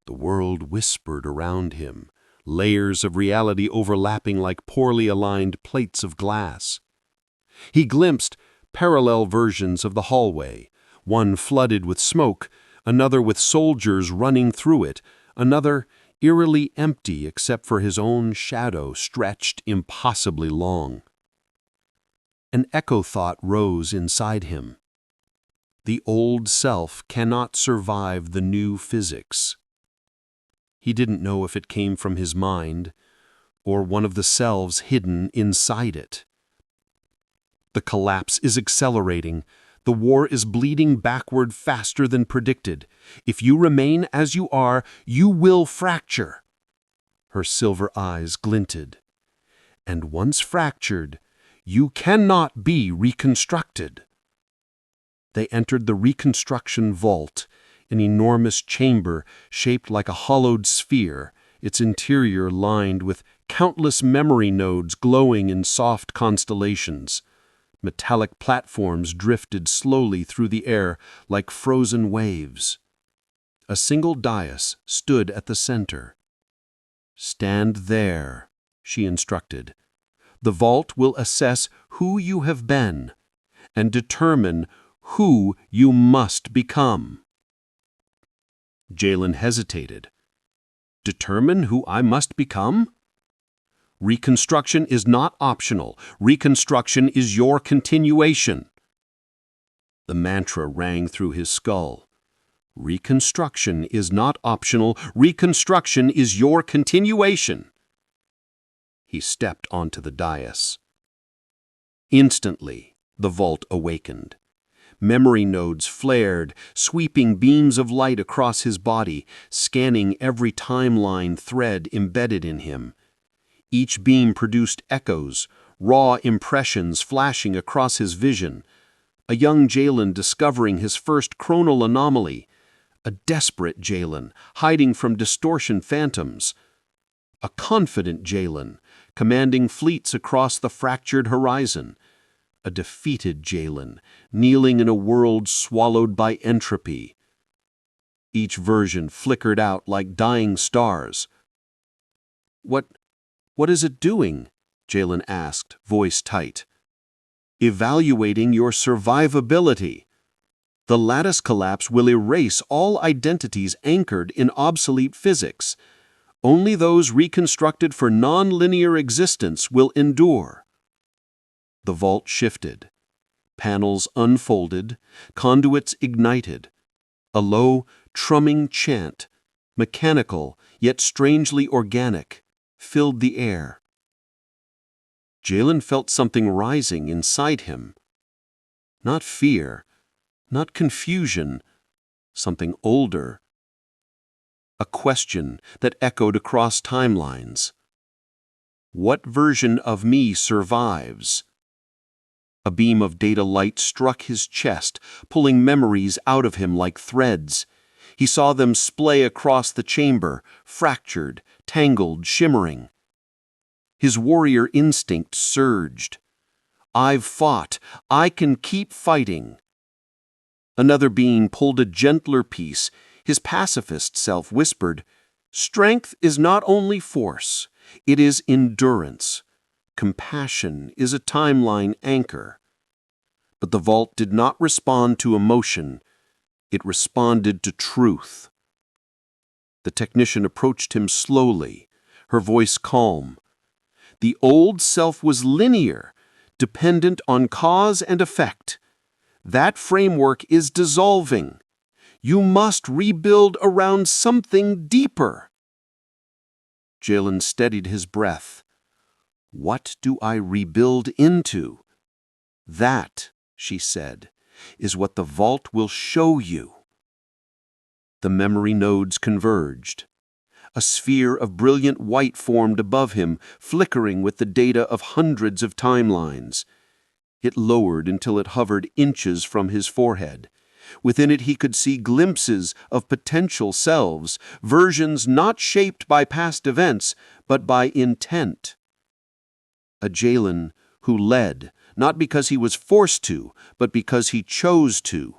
The world whispered around him, layers of reality overlapping like poorly aligned plates of glass. He glimpsed parallel versions of the hallway, one flooded with smoke, another with soldiers running through it, another eerily empty except for his own shadow stretched impossibly long. An echo thought rose inside him. The old self cannot survive the new physics. He didn't know if it came from his mind or one of the selves hidden inside it. The collapse is accelerating. The war is bleeding backward faster than predicted. If you remain as you are, you will fracture. Her silver eyes glinted. And once fractured, you cannot be reconstructed. They entered the reconstruction vault, an enormous chamber shaped like a hollowed sphere, its interior lined with countless memory nodes glowing in soft constellations. Metallic platforms drifted slowly through the air like frozen waves. A single dais stood at the center. Stand there, she instructed. The vault will assess who you have been and determine who you must become. Jalen hesitated. Determine who I must become? Reconstruction is not optional. Reconstruction is your continuation. The mantra rang through his skull. Reconstruction is not optional. Reconstruction is your continuation. He stepped onto the dais. Instantly, the vault awakened. Memory nodes flared, sweeping beams of light across his body, scanning every timeline thread embedded in him. Each beam produced echoes, raw impressions flashing across his vision. A young Jalen discovering his first chronal anomaly. A desperate Jalen hiding from distortion phantoms. A confident Jalen commanding fleets across the fractured horizon. A defeated Jalen kneeling in a world swallowed by entropy. Each version flickered out like dying stars. What is it doing? Jalen asked, voice tight. Evaluating your survivability. The lattice collapse will erase all identities anchored in obsolete physics. Only those reconstructed for non-linear existence will endure. The vault shifted. Panels unfolded, conduits ignited. A low, trumming chant, mechanical yet strangely organic, filled the air. Jalen felt something rising inside him. Not fear, not confusion, something older. A question that echoed across timelines. What version of me survives? A beam of data light struck his chest, pulling memories out of him like threads. He saw them splay across the chamber, fractured, tangled, shimmering. His warrior instinct surged. I've fought. I can keep fighting. Another being pulled a gentler piece. His pacifist self whispered, Strength is not only force, it is endurance. Compassion is a timeline anchor. But the vault did not respond to emotion. It responded to truth. The technician approached him slowly, her voice calm. The old self was linear, dependent on cause and effect. That framework is dissolving. You must rebuild around something deeper. Jalen steadied his breath. What do I rebuild into? That, she said, is what the vault will show you. The memory nodes converged. A sphere of brilliant white formed above him, flickering with the data of hundreds of timelines. It lowered until it hovered inches from his forehead. Within it he could see glimpses of potential selves, versions not shaped by past events, but by intent. A Jalen who led, not because he was forced to, but because he chose to.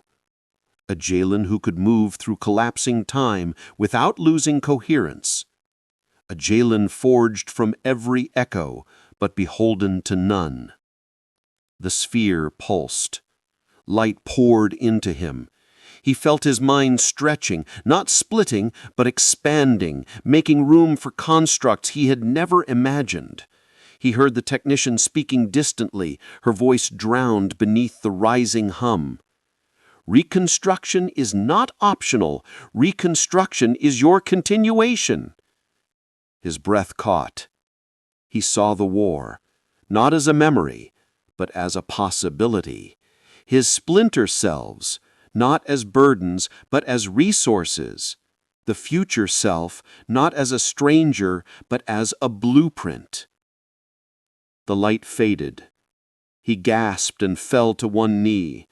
A Jalen who could move through collapsing time without losing coherence. A Jalen forged from every echo, but beholden to none. The sphere pulsed. Light poured into him. He felt his mind stretching, not splitting, but expanding, making room for constructs he had never imagined. He heard the technician speaking distantly, her voice drowned beneath the rising hum. Reconstruction is not optional. Reconstruction is your continuation. His breath caught. He saw the war, not as a memory, but as a possibility. His splinter selves, not as burdens, but as resources. The future self, not as a stranger, but as a blueprint. The light faded. He gasped and fell to one knee.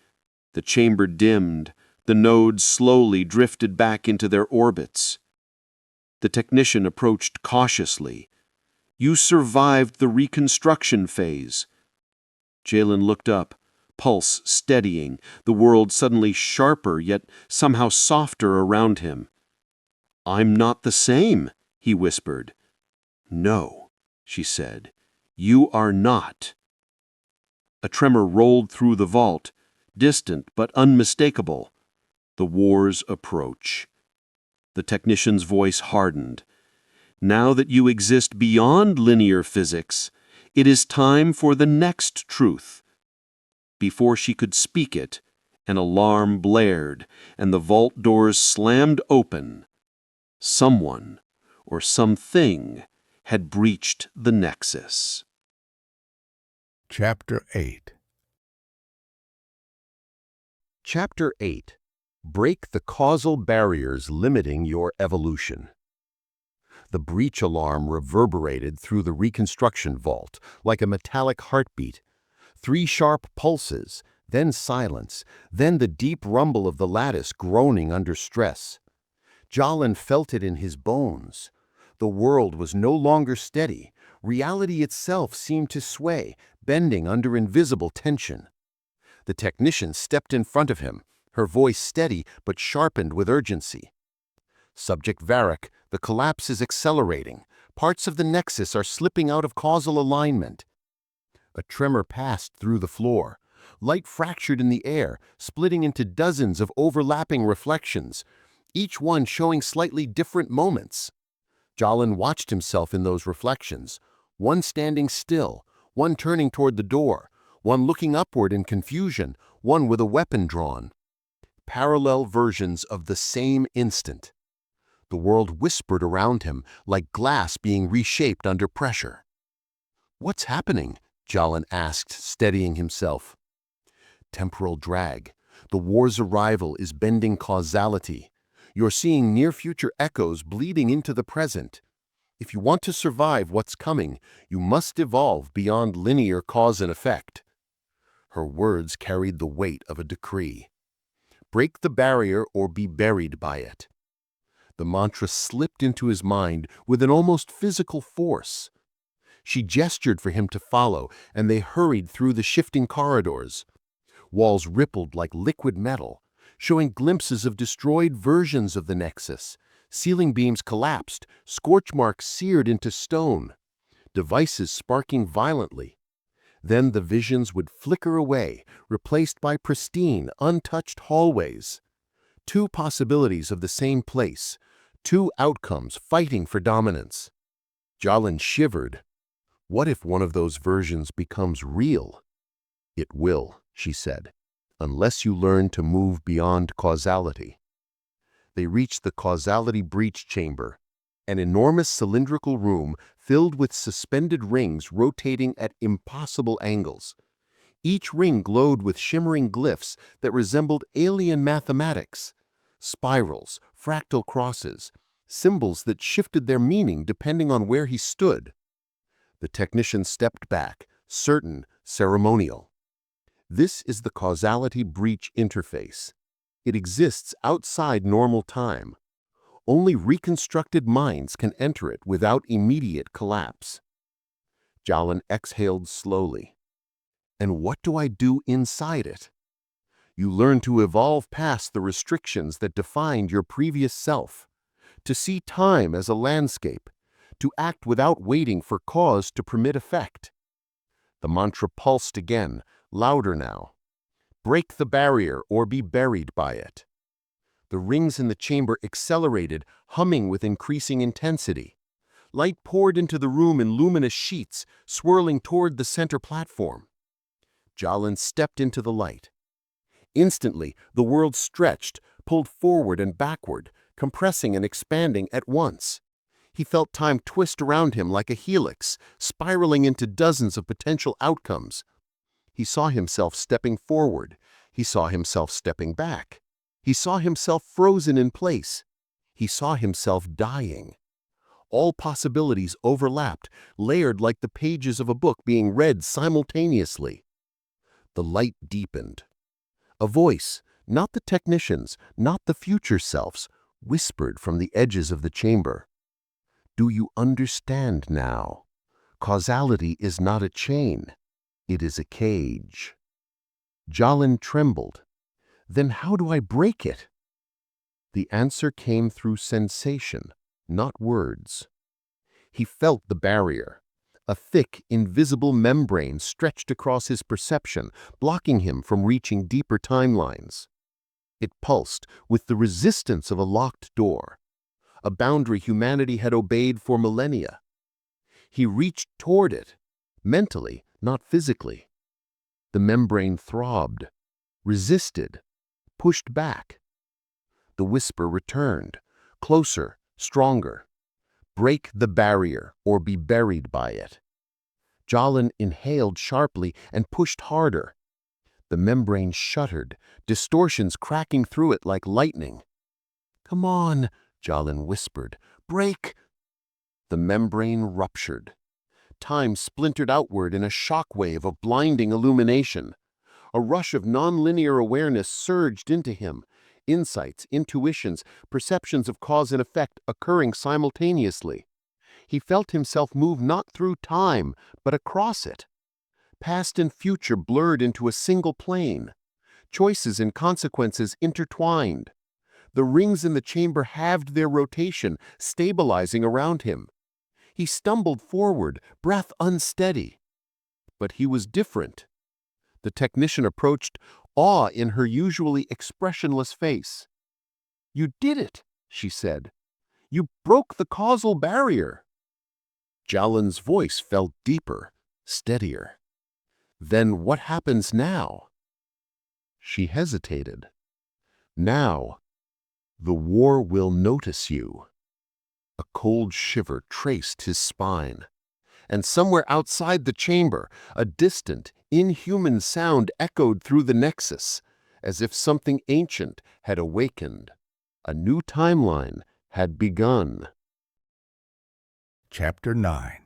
The chamber dimmed. The nodes slowly drifted back into their orbits. The technician approached cautiously. You survived the reconstruction phase. Jalen looked up, pulse steadying, the world suddenly sharper yet somehow softer around him. I'm not the same, he whispered. No, she said, you are not. A tremor rolled through the vault, distant but unmistakable. The war's approach. The technician's voice hardened. Now that you exist beyond linear physics, it is time for the next truth. Before she could speak it, an alarm blared, and the vault doors slammed open. Someone, or something, had breached the nexus. Chapter 8. Chapter 8. Break the causal barriers limiting your evolution. The breach alarm reverberated through the reconstruction vault like a metallic heartbeat. 3 sharp pulses, then silence, then the deep rumble of the lattice groaning under stress. Jalen felt it in his bones. The world was no longer steady. Reality itself seemed to sway, bending under invisible tension. The technician stepped in front of him, her voice steady but sharpened with urgency. "Subject Varik, the collapse is accelerating. Parts of the nexus are slipping out of causal alignment." A tremor passed through the floor. Light fractured in the air, splitting into dozens of overlapping reflections, each one showing slightly different moments. Jalen watched himself in those reflections, one standing still, one turning toward the door, one looking upward in confusion, one with a weapon drawn. Parallel versions of the same instant. The world whispered around him like glass being reshaped under pressure. "What's happening?" Jalen asked, steadying himself. "Temporal drag. The war's arrival is bending causality. You're seeing near-future echoes bleeding into the present. If you want to survive what's coming, you must evolve beyond linear cause and effect." Her words carried the weight of a decree. "Break the barrier or be buried by it." The mantra slipped into his mind with an almost physical force. She gestured for him to follow, and they hurried through the shifting corridors. Walls rippled like liquid metal, showing glimpses of destroyed versions of the nexus. Ceiling beams collapsed, scorch marks seared into stone, devices sparking violently. Then the visions would flicker away, replaced by pristine, untouched hallways. 2 possibilities of the same place, 2 outcomes fighting for dominance. Jalen shivered. What if one of those versions becomes real? "It will," she said, "unless you learn to move beyond causality." They reached the causality breach chamber, an enormous cylindrical room filled with suspended rings rotating at impossible angles. Each ring glowed with shimmering glyphs that resembled alien mathematics. Spirals, fractal crosses, symbols that shifted their meaning depending on where he stood. The technician stepped back, certain, ceremonial. "This is the causality breach interface. It exists outside normal time. Only reconstructed minds can enter it without immediate collapse." Jalen exhaled slowly. "And what do I do inside it?" "You learn to evolve past the restrictions that defined your previous self, to see time as a landscape, to act without waiting for cause to permit effect." The mantra pulsed again, louder now. "Break the barrier or be buried by it." The rings in the chamber accelerated, humming with increasing intensity. Light poured into the room in luminous sheets, swirling toward the center platform. Jalen stepped into the light. Instantly, the world stretched, pulled forward and backward, compressing and expanding at once. He felt time twist around him like a helix, spiraling into dozens of potential outcomes. He saw himself stepping forward. He saw himself stepping back. He saw himself frozen in place. He saw himself dying. All possibilities overlapped, layered like the pages of a book being read simultaneously. The light deepened. A voice, not the technician's, not the future self's, whispered from the edges of the chamber. "Do you understand now? Causality is not a chain. It is a cage." Jalen trembled. "Then how do I break it?" The answer came through sensation, not words. He felt the barrier. A thick, invisible membrane stretched across his perception, blocking him from reaching deeper timelines. It pulsed with the resistance of a locked door, a boundary humanity had obeyed for millennia. He reached toward it, mentally, not physically. The membrane throbbed, resisted, pushed back. The whisper returned, closer, stronger. "Break the barrier or be buried by it." Jalen inhaled sharply and pushed harder. The membrane shuddered, distortions cracking through it like lightning. "Come on," Jalen whispered. "Break!" The membrane ruptured. Time splintered outward in a shockwave of blinding illumination. A rush of nonlinear awareness surged into him. Insights, intuitions, perceptions of cause and effect occurring simultaneously. He felt himself move not through time, but across it. Past and future blurred into a single plane. Choices and consequences intertwined. The rings in the chamber halved their rotation, stabilizing around him. He stumbled forward, breath unsteady. But he was different. The technician approached, awe in her usually expressionless face. "You did it," she said. "You broke the causal barrier." Jalen's voice felt deeper, steadier. "Then what happens now?" She hesitated. "Now, the war will notice you." A cold shiver traced his spine. And somewhere outside the chamber, a distant, inhuman sound echoed through the nexus, as if something ancient had awakened. A new timeline had begun. Chapter 9.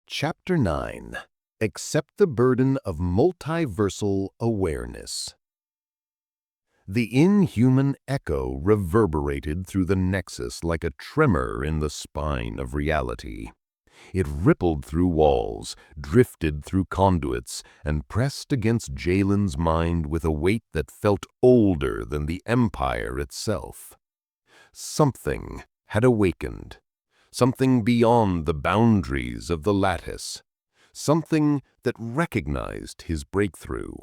Chapter 9. Accept the burden of multiversal awareness. The inhuman echo reverberated through the nexus like a tremor in the spine of reality. It rippled through walls, drifted through conduits, and pressed against Jalen's mind with a weight that felt older than the empire itself. Something had awakened. Something beyond the boundaries of the lattice. Something that recognized his breakthrough.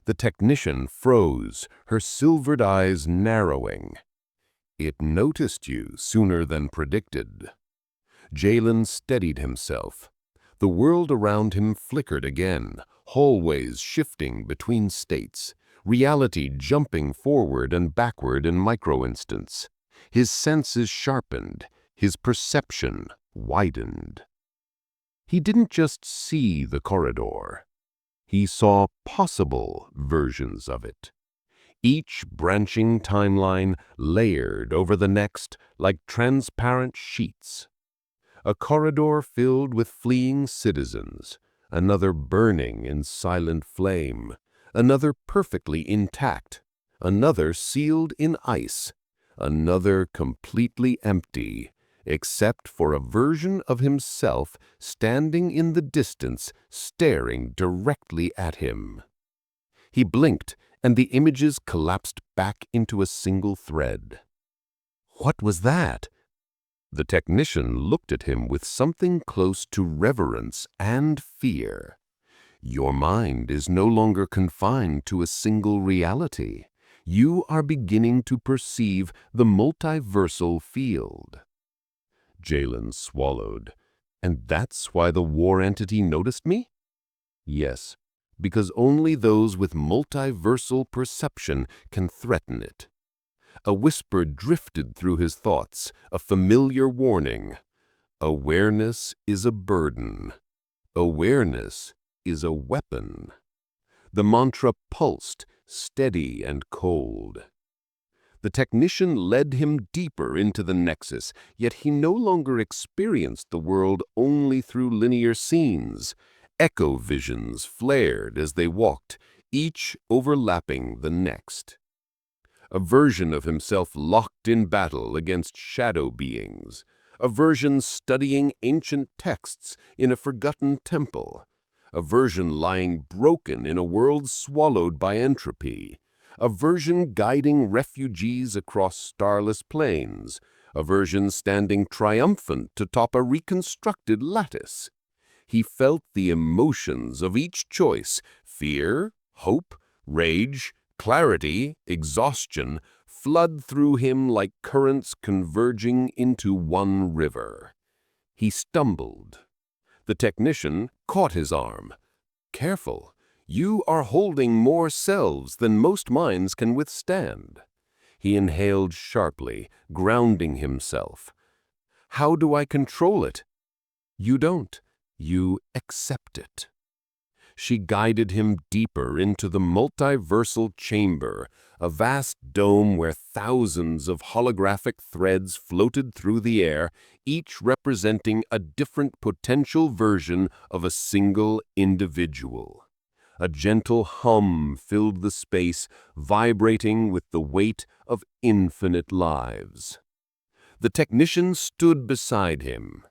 The technician froze, her silvered eyes narrowing. "It noticed you sooner than predicted." Jalen steadied himself. The world around him flickered again, hallways shifting between states, reality jumping forward and backward in micro-instants. His senses sharpened, his perception widened. He didn't just see the corridor. He saw possible versions of it. Each branching timeline layered over the next like transparent sheets. A corridor filled with fleeing citizens, another burning in silent flame, another perfectly intact, another sealed in ice, another completely empty, except for a version of himself standing in the distance, staring directly at him. He blinked, and the images collapsed back into a single thread. What was that? The technician looked at him with something close to reverence and fear. Your mind is no longer confined to a single reality. You are beginning to perceive the multiversal field. Jalen swallowed. "And that's why the war entity noticed me?" "Yes, because only those with multiversal perception can threaten it." A whisper drifted through his thoughts, a familiar warning. Awareness is a burden. Awareness is a weapon. The mantra pulsed, steady and cold. The technician led him deeper into the nexus, yet he no longer experienced the world only through linear scenes. Echo visions flared as they walked, each overlapping the next. A version of himself locked in battle against shadow beings. A version studying ancient texts in a forgotten temple. A version lying broken in a world swallowed by entropy. A version guiding refugees across starless plains. A version standing triumphant to top a reconstructed lattice. He felt the emotions of each choice, fear, hope, rage, clarity, exhaustion, flood through him like currents converging into one river. He stumbled. The technician caught his arm. "Careful. You are holding more selves than most minds can withstand." He inhaled sharply, grounding himself. "How do I control it?" "You don't. You accept it." she guided him deeper into the multiversal chamber, a vast dome where thousands of holographic threads floated through the air, each representing a different potential version of a single individual. A gentle hum filled the space, vibrating with the weight of infinite lives. The technician stood beside him.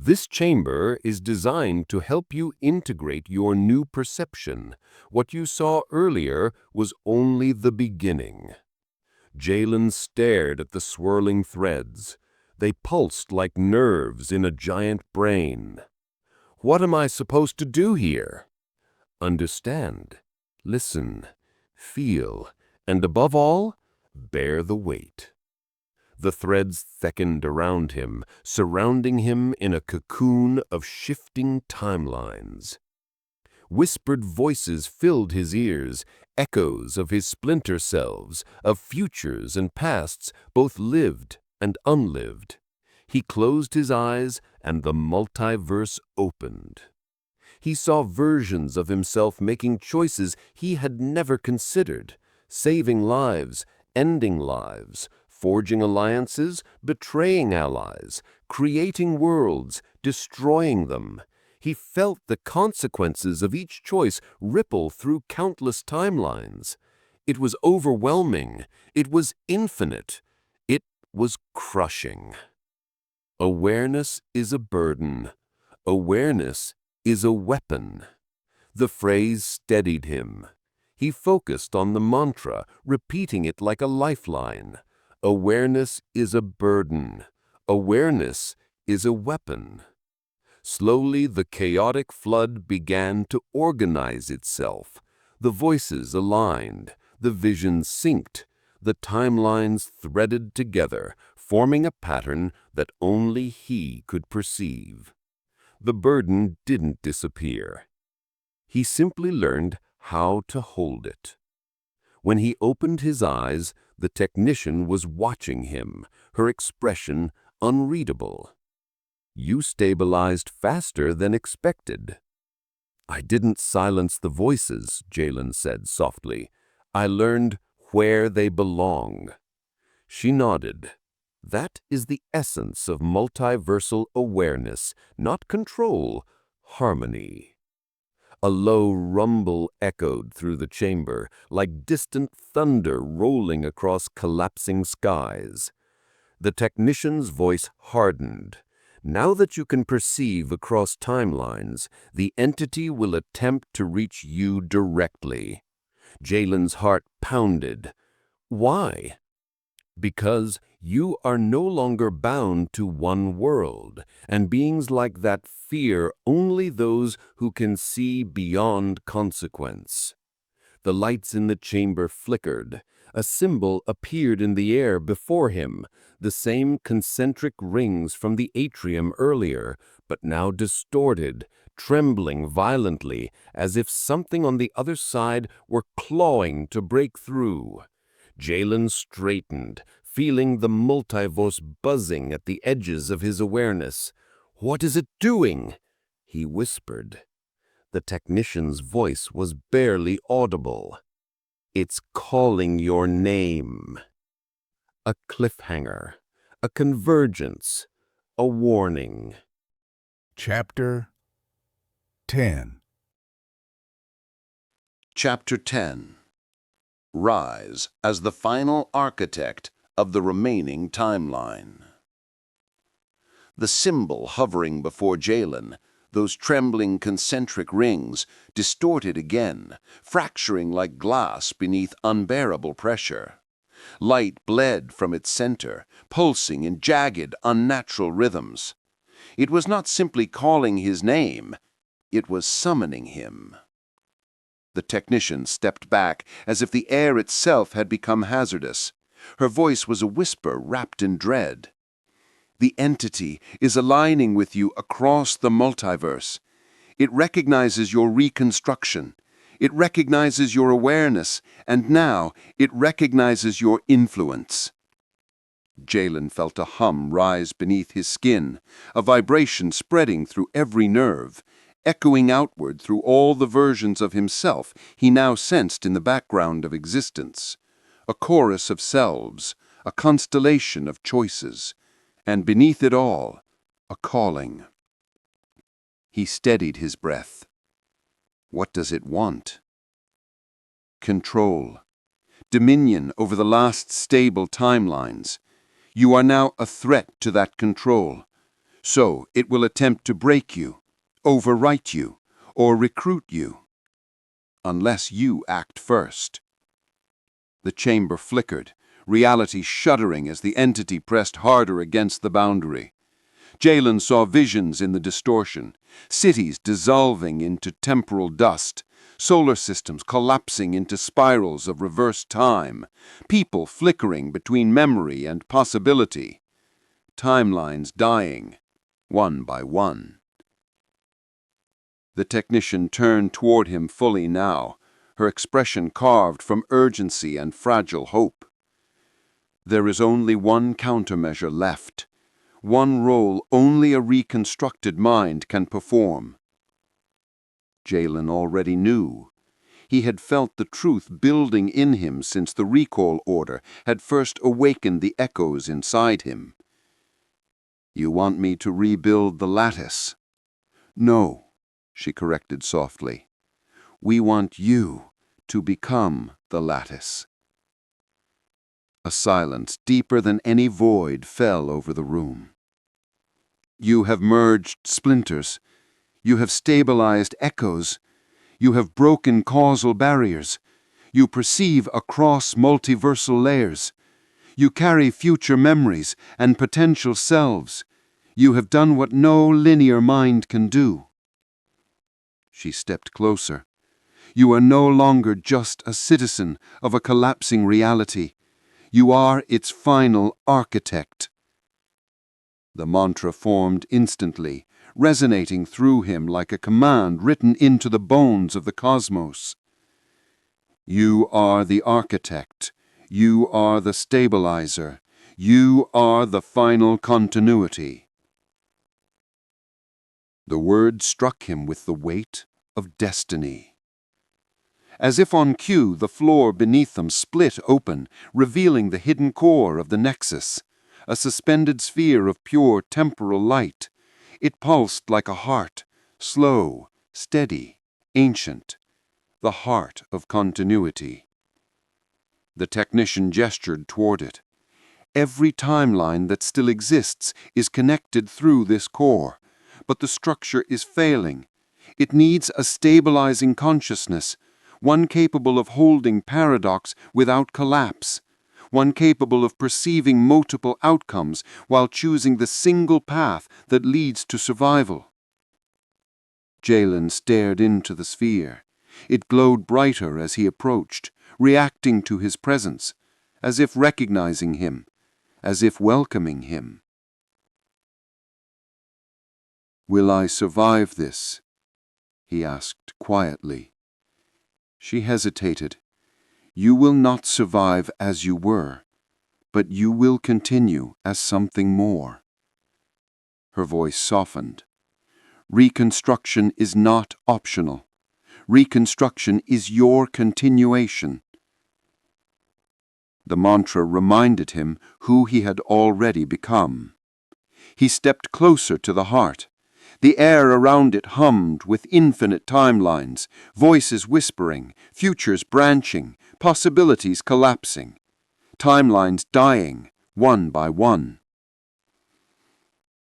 This chamber is designed to help you integrate your new perception. What you saw earlier was only the beginning. Jalen stared at the swirling threads. They pulsed like nerves in a giant brain. What am I supposed to do here? Understand, listen, feel, and above all, bear the weight. The threads thickened around him, surrounding him in a cocoon of shifting timelines. Whispered voices filled his ears, echoes of his splinter selves, of futures and pasts, both lived and unlived. He closed his eyes, and the multiverse opened. He saw versions of himself making choices he had never considered, saving lives, ending lives, forging alliances, betraying allies, creating worlds, destroying them. He felt the consequences of each choice ripple through countless timelines. It was overwhelming. It was infinite. It was crushing. Awareness is a burden. Awareness is a weapon. The phrase steadied him. He focused on the mantra, repeating it like a lifeline. Awareness is a burden. Awareness is a weapon. Slowly, the chaotic flood began to organize itself. The voices aligned, the visions synced, the timelines threaded together, forming a pattern that only he could perceive. The burden didn't disappear. He simply learned how to hold it. When he opened his eyes, the technician was watching him, her expression unreadable. You stabilized faster than expected. I didn't silence the voices, Jalen said softly. I learned where they belong. She nodded. That is the essence of multiversal awareness, not control, harmony. A low rumble echoed through the chamber, like distant thunder rolling across collapsing skies. The technician's voice hardened. Now that you can perceive across timelines, the entity will attempt to reach you directly. Jalen's heart pounded. Why? Because you are no longer bound to one world, and beings like that fear only those who can see beyond consequence. The lights in the chamber flickered. A symbol appeared in the air before him, the same concentric rings from the atrium earlier, but now distorted, trembling violently, as if something on the other side were clawing to break through. Jalen straightened, feeling the multiverse buzzing at the edges of his awareness. "What is it doing?" he whispered. The technician's voice was barely audible. "It's calling your name." A cliffhanger, a convergence, a warning. Chapter 10. Chapter 10. Rise as the final architect of the remaining timeline. The symbol hovering before Jalen, those trembling concentric rings, distorted again, fracturing like glass beneath unbearable pressure. Light bled from its center, pulsing in jagged, unnatural rhythms. It was not simply calling his name, it was summoning him. The technician stepped back as if the air itself had become hazardous. Her voice was a whisper wrapped in dread. The entity is aligning with you across the multiverse. It recognizes your reconstruction. It recognizes your awareness, and now it recognizes your influence. Jalen felt a hum rise beneath his skin, a vibration spreading through every nerve. echoing outward through all the versions of himself he now sensed in the background of existence. A chorus of selves, a constellation of choices, and beneath it all, a calling. He steadied his breath. What does it want? Control. Dominion over the last stable timelines. You are now a threat to that control. So it will attempt to break you, overwrite you, or recruit you. Unless you act first. The chamber flickered, reality shuddering as the entity pressed harder against the boundary. Jalen saw visions in the distortion, cities dissolving into temporal dust, solar systems collapsing into spirals of reversed time, people flickering between memory and possibility, timelines dying, one by one. The technician turned toward him fully now, her expression carved from urgency and fragile hope. There is only one countermeasure left, one role only a reconstructed mind can perform. Jalen already knew. He had felt the truth building in him since the recall order had first awakened the echoes inside him. You want me to rebuild the lattice? No, she corrected softly. We want you to become the lattice. A silence deeper than any void fell over the room. You have merged splinters. You have stabilized echoes. You have broken causal barriers. You perceive across multiversal layers. You carry future memories and potential selves. You have done what no linear mind can do. She stepped closer. You are no longer just a citizen of a collapsing reality. You are its final architect. The mantra formed instantly, resonating through him like a command written into the bones of the cosmos. You are the architect. You are the stabilizer. You are the final continuity. The word struck him with the weight of destiny. As if on cue, the floor beneath them split open, revealing the hidden core of the nexus, a suspended sphere of pure temporal light. It pulsed like a heart, slow, steady, ancient, the heart of continuity. The technician gestured toward it. Every timeline that still exists is connected through this core, but the structure is failing. It needs a stabilizing consciousness, one capable of holding paradox without collapse, one capable of perceiving multiple outcomes while choosing the single path that leads to survival. Jalen stared into the sphere. It glowed brighter as he approached, reacting to his presence, as if recognizing him, as if welcoming him. "Will I survive this?" he asked quietly. She hesitated. You will not survive as you were, but you will continue as something more. Her voice softened. Reconstruction is not optional. Reconstruction is your continuation. The mantra reminded him who he had already become. He stepped closer to the heart. The air around it hummed with infinite timelines, voices whispering, futures branching, possibilities collapsing, timelines dying, one by one.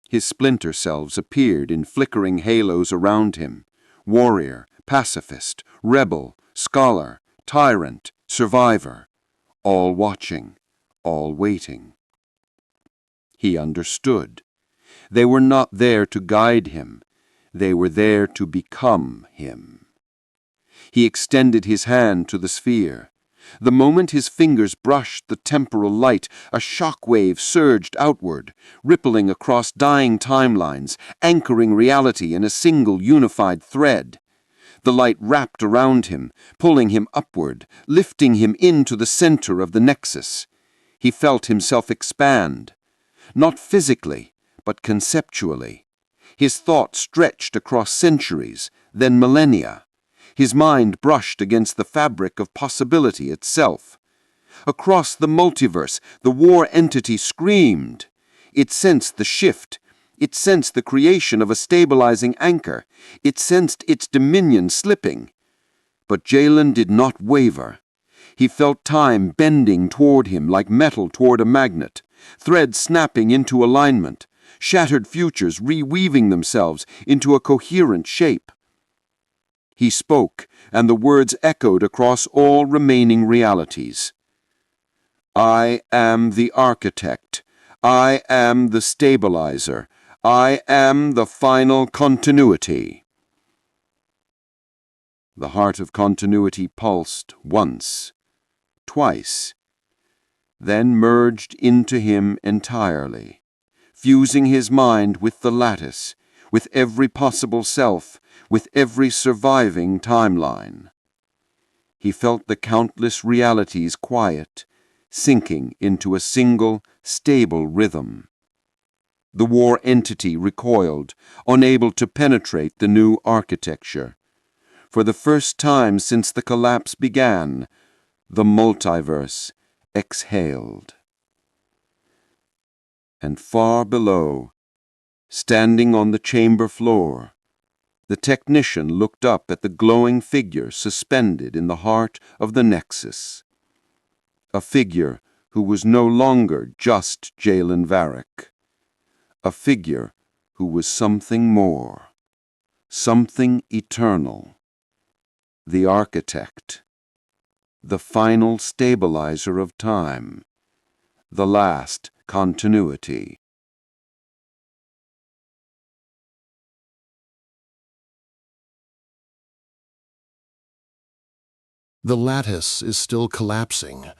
His splinter selves appeared in flickering halos around him, warrior, pacifist, rebel, scholar, tyrant, survivor, all watching, all waiting. He understood. They were not there to guide him. They were there to become him. He extended his hand to the sphere. The moment his fingers brushed the temporal light, a shock wave surged outward, rippling across dying timelines, anchoring reality in a single unified thread. The light wrapped around him, pulling him upward, lifting him into the center of the nexus. He felt himself expand, not physically, but conceptually. His thought stretched across centuries, then millennia. His mind brushed against the fabric of possibility itself. Across the multiverse, the war entity screamed. It sensed the shift. It sensed the creation of a stabilizing anchor. It sensed its dominion slipping. But Jalen did not waver. He felt time bending toward him like metal toward a magnet, threads snapping into alignment, shattered futures reweaving themselves into a coherent shape. He spoke, and the words echoed across all remaining realities. I am the architect. I am the stabilizer. I am the final continuity. The heart of continuity pulsed once, twice, then merged into him entirely, fusing his mind with the lattice, with every possible self, with every surviving timeline. He felt the countless realities quiet, sinking into a single, stable rhythm. The war entity recoiled, unable to penetrate the new architecture. For the first time since the collapse began, the multiverse exhaled. And far below, standing on the chamber floor, the technician looked up at the glowing figure suspended in the heart of the nexus. A figure who was no longer just Jalen Varik. A figure who was something more, something eternal. The architect, the final stabilizer of time, the last continuity. The lattice is still collapsing,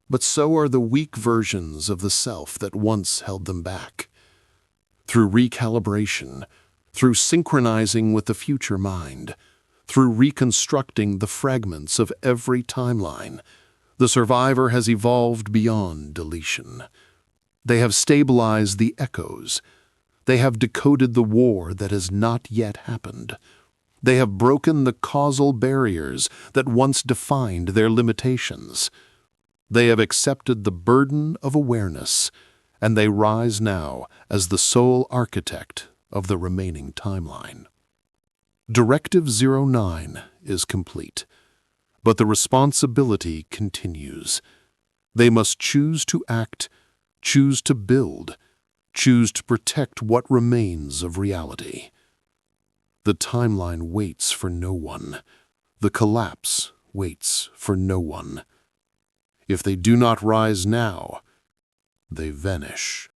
but so are the weak versions of the self that once held them back. Through recalibration, through synchronizing with the future mind, through reconstructing the fragments of every timeline, the survivor has evolved beyond deletion. They have stabilized the echoes. They have decoded the war that has not yet happened. They have broken the causal barriers that once defined their limitations. They have accepted the burden of awareness, and they rise now as the sole architect of the remaining timeline. Directive 09 is complete, but the responsibility continues. They must choose to act, choose to build, choose to protect what remains of reality. The timeline waits for no one. The collapse waits for no one. If they do not rise now, they vanish.